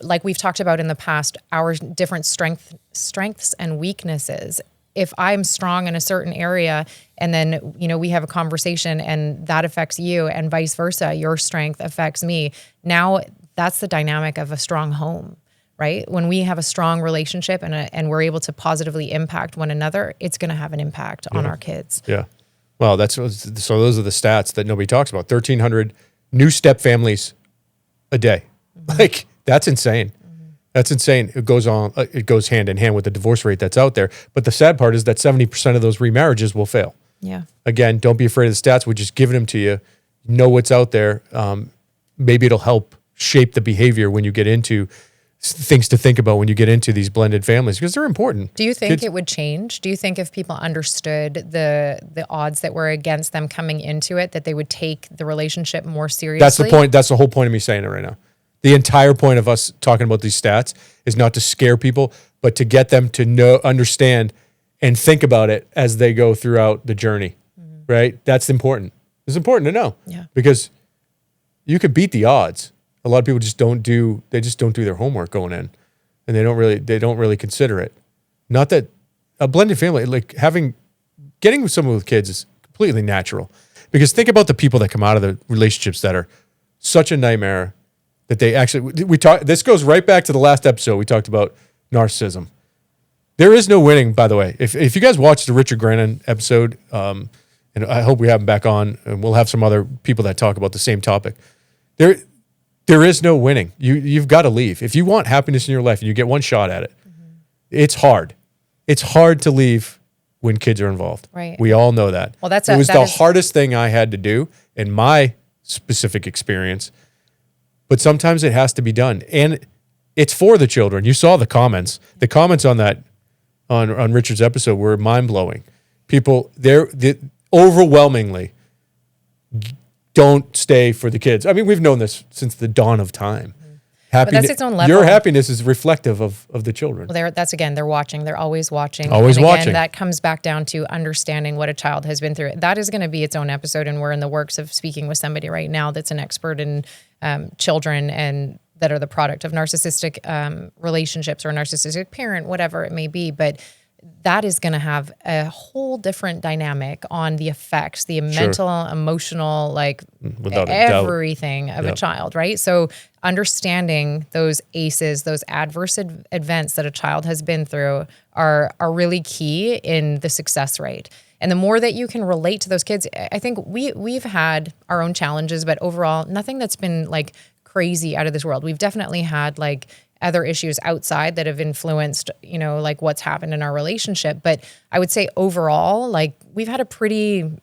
like we've talked about in the past, our different strengths and weaknesses. If I'm strong in a certain area and then, we have a conversation and that affects you and vice versa, your strength affects me. Now that's the dynamic of a strong home, right? When we have a strong relationship and we're able to positively impact one another, it's going to have an impact on our kids. Yeah. Well, so those are the stats that nobody talks about. 1,300 new step families a day. Like, that's insane. That's insane. It goes hand in hand with the divorce rate that's out there. But the sad part is that 70% of those remarriages will fail. Yeah. Again, don't be afraid of the stats. We're just giving them to you. Know what's out there. Maybe it'll help shape the behavior when you get into things to think about when you get into these blended families, because they're important. Do you think it would change? Do you think if people understood the odds that were against them coming into it, that they would take the relationship more seriously? That's the point. That's the whole point of me saying it right now. The entire point of us talking about these stats is not to scare people, but to get them to understand and think about it as they go throughout the journey, right? That's important. It's important to know because you could beat the odds. A lot of people just don't do their homework going in, and they don't really consider it. Not that a blended family, like getting with someone with kids is completely natural, because think about the people that come out of the relationships that are such a nightmare that they actually, this goes right back to the last episode. We talked about narcissism. There is no winning, by the way. If you guys watched the Richard Grannon episode, and I hope we have him back on, and we'll have some other people that talk about the same topic. There is no winning. You've got to leave. If you want happiness in your life and you get one shot at it, it's hard. It's hard to leave when kids are involved. Right. We all know that. Well, it was the hardest thing I had to do in my specific experience, but sometimes it has to be done. And it's for the children. You saw the comments. The comments on that, on Richard's episode were mind-blowing. People, they're overwhelmingly don't stay for the kids. I mean, we've known this since the dawn of time. But that's its own level. Your happiness is reflective of the children. Well, they're watching. They're always watching. Always watching. Again, that comes back down to understanding what a child has been through. That is going to be its own episode, and we're in the works of speaking with somebody right now that's an expert in children and that are the product of narcissistic relationships or a narcissistic parent, whatever it may be. But that is going to have a whole different dynamic on the effects, the mental, emotional, like everything of a child, right? So understanding those ACEs, those adverse events that a child has been through are really key in the success rate. And the more that you can relate to those kids, I think we've had our own challenges, but overall, nothing that's been like crazy out of this world. We've definitely had like other issues outside that have influenced, like what's happened in our relationship. But I would say overall, like we've had a pretty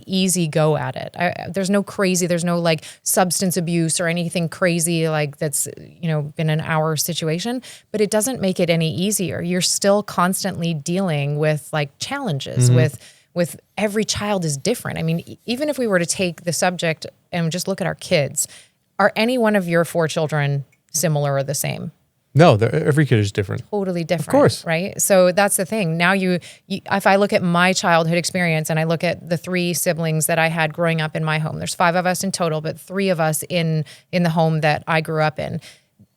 easy go at it. There's no crazy, there's no like substance abuse or anything crazy like that's, been in our situation, but it doesn't make it any easier. You're still constantly dealing with like challenges with every child is different. I mean, even if we were to take the subject and just look at our kids, are any one of your 4 children similar or the same? No, every kid is different. Totally different. Of course. Right? So that's the thing. Now if I look at my childhood experience and I look at the 3 siblings that I had growing up in my home, there's 5 of us in total, but 3 of us in the home that I grew up in.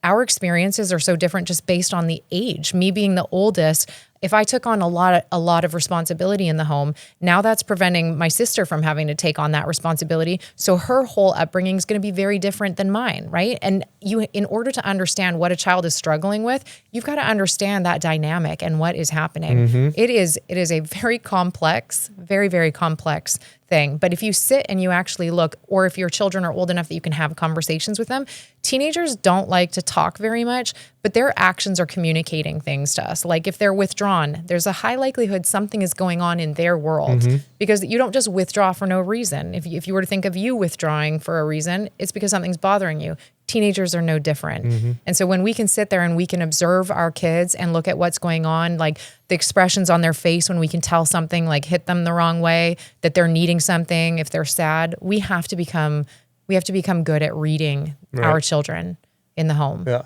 Our experiences are so different just based on the age. Me being the oldest, if I took on a lot of responsibility in the home, now that's preventing my sister from having to take on that responsibility. So her whole upbringing is going to be very different than mine, right? And in order to understand what a child is struggling with, you've got to understand that dynamic and what is happening. It is a very complex, very, very complex thing. But if you sit and you actually look, or if your children are old enough that you can have conversations with them, teenagers don't like to talk very much, but their actions are communicating things to us. Like if they're withdrawn, there's a high likelihood something is going on in their world because you don't just withdraw for no reason. If you were to think of you withdrawing for a reason, it's because something's bothering you. Teenagers are no different. And so when we can sit there and we can observe our kids and look at what's going on, like the expressions on their face when we can tell something like hit them the wrong way, that they're needing something, if they're sad, we have to become good at reading our children in the home. Yeah.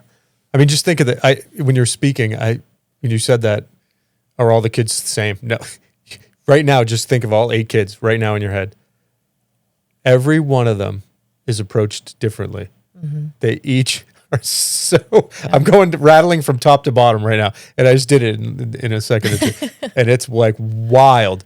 I mean, just think of when you're speaking, when you said that, are all the kids the same? No. Right now, just think of all 8 kids right now in your head. Every one of them is approached differently. They each are so, I'm going rattling from top to bottom right now. And I just did it in a second or two. And it's like wild.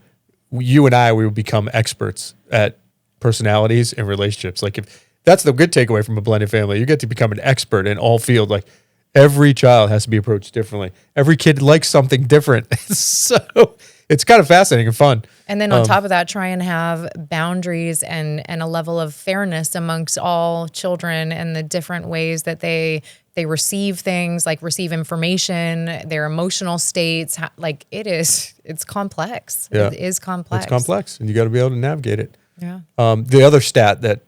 You and I, we will become experts at personalities and relationships. Like if that's the good takeaway from a blended family, you get to become an expert in all fields. Like every child has to be approached differently. Every kid likes something different. So it's kind of fascinating and fun. And then on top of that, try and have boundaries and a level of fairness amongst all children and the different ways that they receive things, like receive information, their emotional states. Like it's complex. Yeah. It is complex. It's complex, and you got to be able to navigate it. Yeah. The other stat that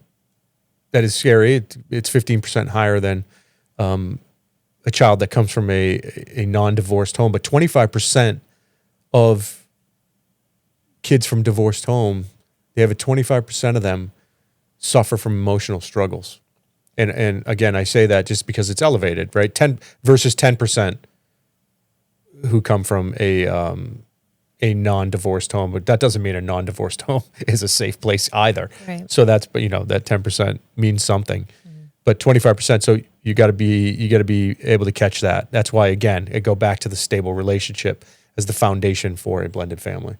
is scary, it's 15% higher than a child that comes from a non-divorced home, but 25% of kids from divorced home, they have 25% of them suffer from emotional struggles. And again, I say that just because it's elevated, right? 10 versus 10% who come from a a non-divorced home, but that doesn't mean a non-divorced home is a safe place either. Right. So that's, but that 10% means something, but 25%. So you got to be able to catch that. That's why, again, it go back to the stable relationship as the foundation for a blended family.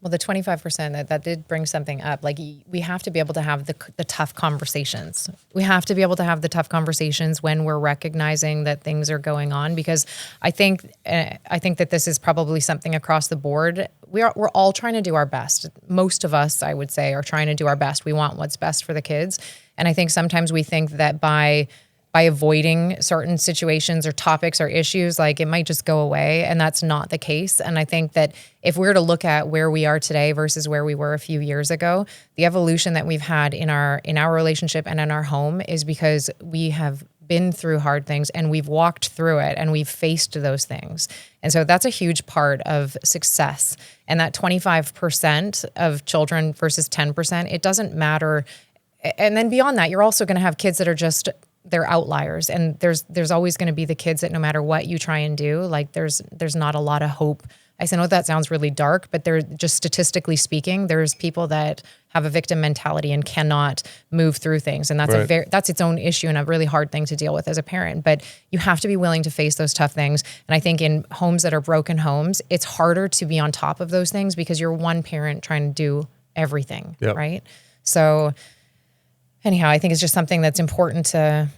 Well, the 25%, that did bring something up. Like, we have to be able to have the tough conversations. We have to be able to have the tough conversations when we're recognizing that things are going on, because I think that this is probably something across the board. We're all trying to do our best. Most of us, I would say, are trying to do our best. We want what's best for the kids. And I think sometimes we think that by avoiding certain situations or topics or issues, like, it might just go away. And that's not the case. And I think that if we were to look at where we are today versus where we were a few years ago, the evolution that we've had in our relationship and in our home is because we have been through hard things and we've walked through it and we've faced those things. And so that's a huge part of success. And that 25% of children versus 10%, it doesn't matter. And then beyond that, you're also going to have kids that are just, they're outliers. And there's always going to be the kids that no matter what you try and do, like, there's not a lot of hope. I know that sounds really dark, but they're just, statistically speaking, there's people that have a victim mentality and cannot move through things. And that's right. that's its own issue and a really hard thing to deal with as a parent. But you have to be willing to face those tough things. And I think in homes that are broken homes, it's harder to be on top of those things because you're one parent trying to do everything, yep. right? So anyhow, I think it's just something that's important to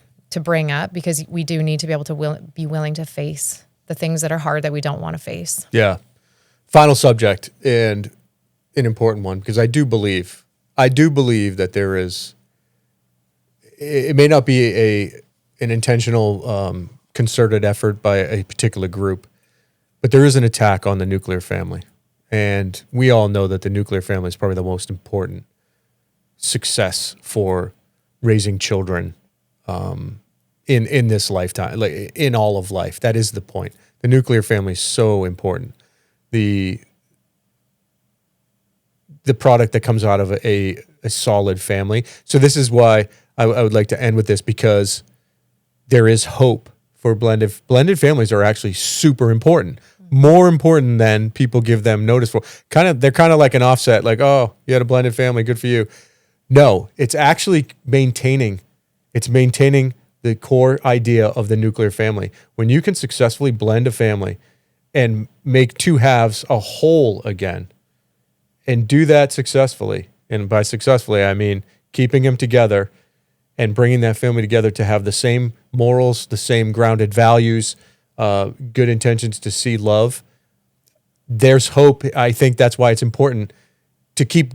bring up, because we do need to be able to be willing to face the things that are hard that we don't want to face. Yeah. Final subject, and an important one, because I do believe that there is, it may not be an intentional, concerted effort by a particular group, but there is an attack on the nuclear family. And we all know that the nuclear family is probably the most important success for raising children in this lifetime, like in all of life. That is the point. The nuclear family is so important. The product that comes out of a solid family. So this is why I would like to end with this, because there is hope for blended families are actually super important. More important than people give them notice for. They're kind of like an offset, like, oh, you had a blended family, good for you. No, it's actually maintaining the core idea of the nuclear family. When you can successfully blend a family and make two halves a whole again, and do that successfully, and by successfully, I mean keeping them together and bringing that family together to have the same morals, the same grounded values, good intentions to see love, there's hope. I think that's why it's important to keep,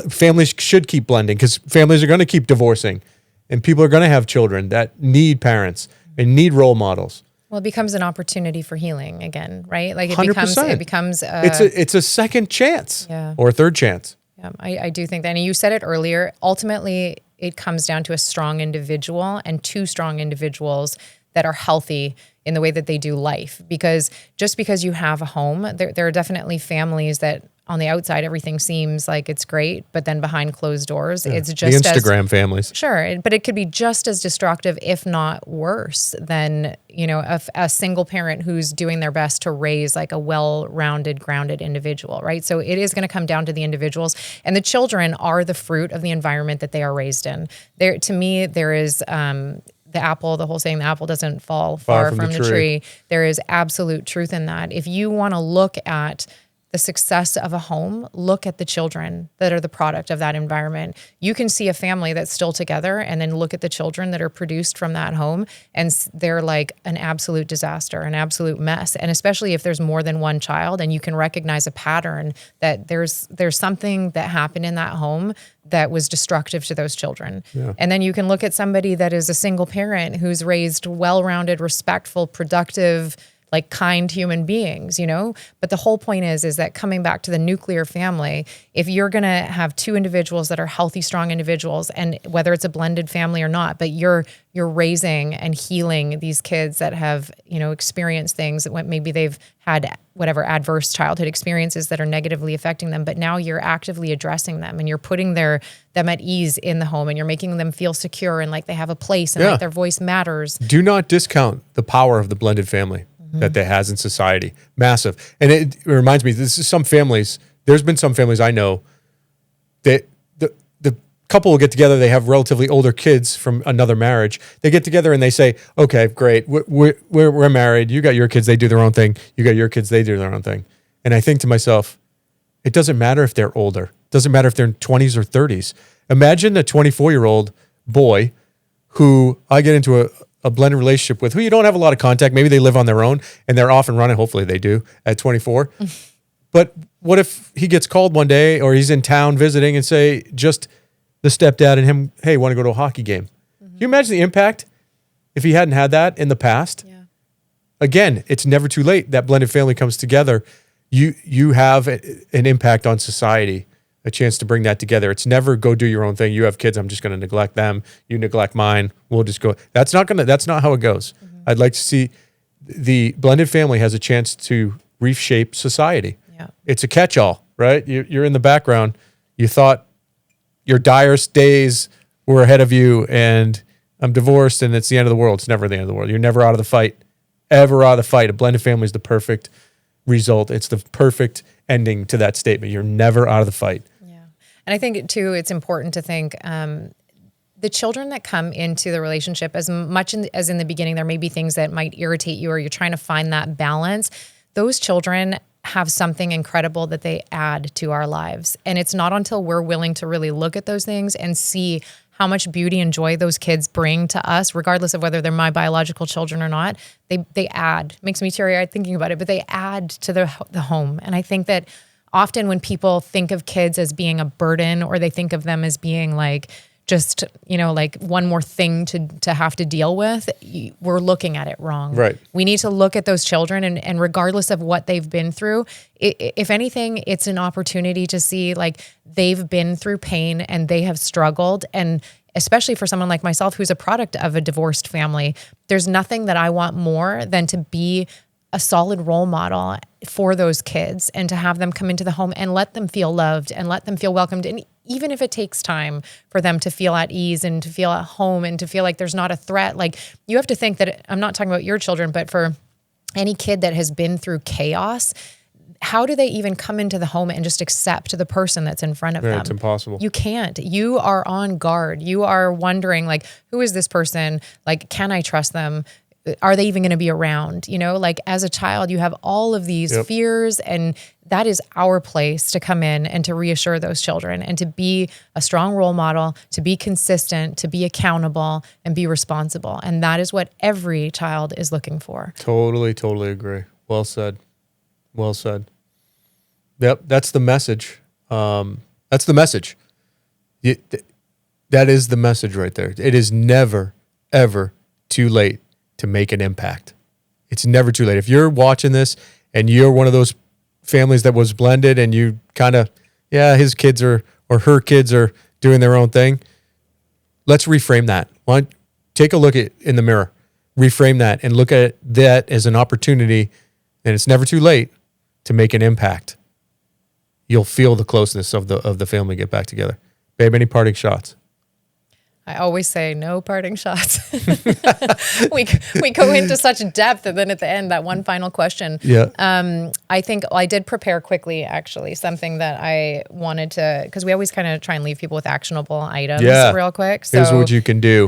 families should keep blending, because families are going to keep divorcing, and people are going to have children that need parents and need role models. Well, it becomes an opportunity for healing again, right? Like, it 100%. becomes it's a second chance, or a third chance. Yeah, I do think that. And you said it earlier, ultimately it comes down to a strong individual and two strong individuals that are healthy in the way that they do life. Because just because you have a home, there are definitely families that on the outside, everything seems like it's great, but then behind closed doors, it's just the Instagram families. Sure, but it could be just as destructive, if not worse, than a single parent who's doing their best to raise like a well-rounded, grounded individual, right? So it is going to come down to the individuals, and the children are the fruit of the environment that they are raised in. To me, there is the apple, the whole saying, the apple doesn't fall far from the tree. There is absolute truth in that. If you want to look at the success of a home, look at the children that are the product of that environment. You can see a family that's still together and then look at the children that are produced from that home, and they're like an absolute disaster, an absolute mess. And especially if there's more than one child, and you can recognize a pattern that there's something that happened in that home that was destructive to those children. Yeah. And then you can look at somebody that is a single parent who's raised well-rounded, respectful, productive, like kind human beings, But the whole point is that coming back to the nuclear family, if you're going to have two individuals that are healthy, strong individuals, and whether it's a blended family or not, but you're raising and healing these kids that have, experienced things that maybe they've had whatever adverse childhood experiences that are negatively affecting them, but now you're actively addressing them and you're putting them at ease in the home, and you're making them feel secure and like they have a place and like their voice matters. Do not discount the power of the blended family. that has in society. Massive. And it reminds me, this is some families, there's been some families I know that the couple will get together, they have relatively older kids from another marriage. They get together and they say, okay, great, we're married, you got your kids, they do their own thing, you got your kids, they do their own thing. And I think to myself, it doesn't matter if they're older. It doesn't matter if they're in 20s or 30s. Imagine a 24-year-old boy who I get into a blended relationship with, who you don't have a lot of contact. Maybe they live on their own and they're off and running. Hopefully they do at 24. But what if he gets called one day or he's in town visiting and say, just the stepdad and him, hey, want to go to a hockey game? Can you imagine the impact if he hadn't had that in the past? Yeah. Again, it's never too late. That blended family comes together. You have an impact on society, a chance to bring that together. It's never go do your own thing. You have kids, I'm just going to neglect them. You neglect mine. We'll just go. That's not how it goes. I'd like to see the blended family has a chance to reshape society. Yeah. It's a catch-all, right? You're in the background. You thought your direst days were ahead of you and I'm divorced and it's the end of the world. It's never the end of the world. You're never out of the fight, ever out of the fight. A blended family is the perfect result. It's the perfect ending to that statement. You're never out of the fight. Yeah. And I think too, it's important to think, the children that come into the relationship, as much as in the beginning, there may be things that might irritate you or you're trying to find that balance. Those children have something incredible that they add to our lives. And it's not until we're willing to really look at those things and see how much beauty and joy those kids bring to us, regardless of whether they're my biological children or not, they add. Makes me teary-eyed thinking about it, but they add to the home. And I think that often when people think of kids as being a burden or they think of them as being like just, like one more thing to have to deal with, we're looking at it wrong. Right. We need to look at those children and regardless of what they've been through, if anything, it's an opportunity to see like they've been through pain and they have struggled. And especially for someone like myself, who's a product of a divorced family, there's nothing that I want more than to be a solid role model for those kids and to have them come into the home and let them feel loved and let them feel welcomed. And even if it takes time for them to feel at ease and to feel at home and to feel like there's not a threat, like you have to think that I'm not talking about your children, but for any kid that has been through chaos, how do they even come into the home and just accept the person that's in front of them? It's impossible. You can't. You are on guard. You are wondering like, who is this person? Like, can I trust them? Are they even going to be around? Like as a child, you have all of these fears, and that is our place to come in and to reassure those children and to be a strong role model, to be consistent, to be accountable and be responsible. And that is what every child is looking for. Totally agree. Well said. Well said. Yep. That's the message. That's the message. That is the message right there. It is never, ever too late to make an impact. It's never too late. If you're watching this and you're one of those families that was blended and you kind of, his kids or her kids are doing their own thing, let's reframe that. Take a look in the mirror, reframe that and look at that as an opportunity, and it's never too late to make an impact. You'll feel the closeness of the family get back together. Babe, any parting shots? I always say no parting shots. we go into such depth, and then at the end, that one final question. Yeah. I think I did prepare quickly, actually, something that I wanted to, because we always kind of try and leave people with actionable items real quick. So here's what you can do.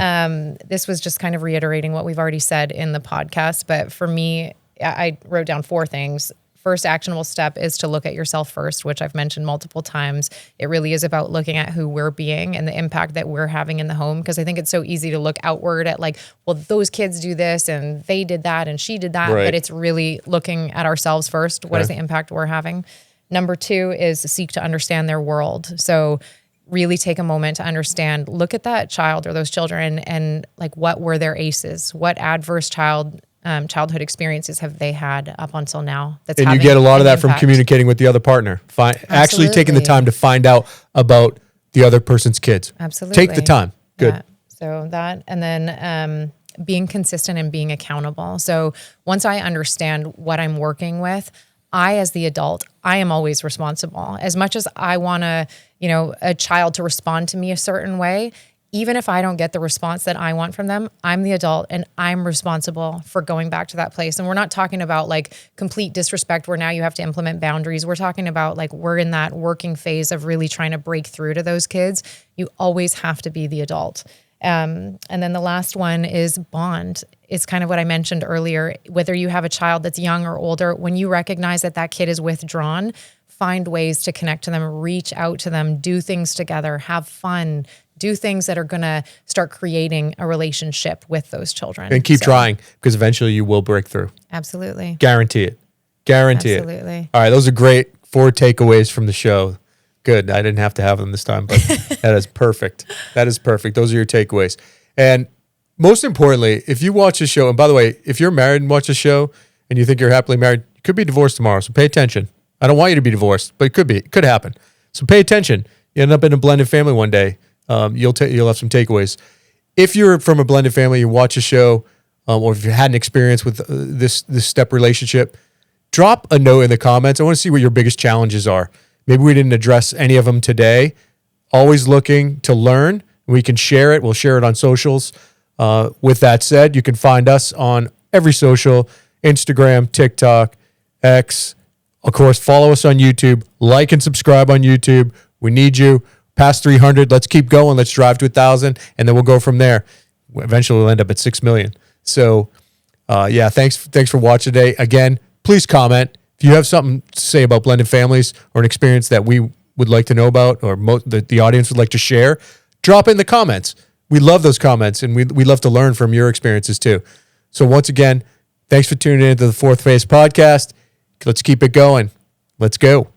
This was just kind of reiterating what we've already said in the podcast. But for me, I wrote down 4 things. First actionable step is to look at yourself first, which I've mentioned multiple times. It really is about looking at who we're being and the impact that we're having in the home. Because I think it's so easy to look outward at like, well, those kids do this and they did that and she did that. Right. But it's really looking at ourselves first. What is the impact we're having? Number 2 is seek to understand their world. So really take a moment to understand, look at that child or those children and like, what were their ACEs? What adverse childhood experiences have they had up until now? And you get a lot of that from communicating with the other partner. Actually taking the time to find out about the other person's kids. Absolutely. Take the time. Good. Yeah. So that, and then being consistent and being accountable. So once I understand what I'm working with, I, as the adult, I am always responsible. As much as I want a child to respond to me a certain way, even if I don't get the response that I want from them, I'm the adult and I'm responsible for going back to that place. And we're not talking about like complete disrespect where now you have to implement boundaries. We're talking about like we're in that working phase of really trying to break through to those kids. You always have to be the adult. And then the last one is bond. It's kind of what I mentioned earlier. Whether you have a child that's young or older, when you recognize that that kid is withdrawn, find ways to connect to them, reach out to them, do things together, have fun, do things that are going to start creating a relationship with those children. And keep trying, because eventually you will break through. Absolutely. Guarantee it. Guarantee Absolutely. it. All right, those are great 4 takeaways from the show. Good. I didn't have to have them this time, but that is perfect. That is perfect. Those are your takeaways. And most importantly, if you watch a show, and by the way, if you're married and watch a show and you think you're happily married, you could be divorced tomorrow. So pay attention. I don't want you to be divorced, but it could be. It could happen. So pay attention. You end up in a blended family one day. You'll have some takeaways. If you're from a blended family, you watch a show, or if you had an experience with this step relationship, drop a note in the comments. I want to see what your biggest challenges are. Maybe we didn't address any of them today. Always looking to learn. We can share it. We'll share it on socials. With that said, you can find us on every social, Instagram, TikTok, X. Of course, follow us on YouTube. Like and subscribe on YouTube. We need you. Past 300. Let's keep going. Let's drive to 1,000, and then we'll go from there. Eventually, we'll end up at 6 million. So, yeah, thanks for watching today. Again, please comment. If you have something to say about blended families or an experience that we would like to know about, or the audience would like to share, drop it in the comments. We love those comments, and we love to learn from your experiences too. So once again, thanks for tuning in to the Fourth Phase podcast. Let's keep it going. Let's go.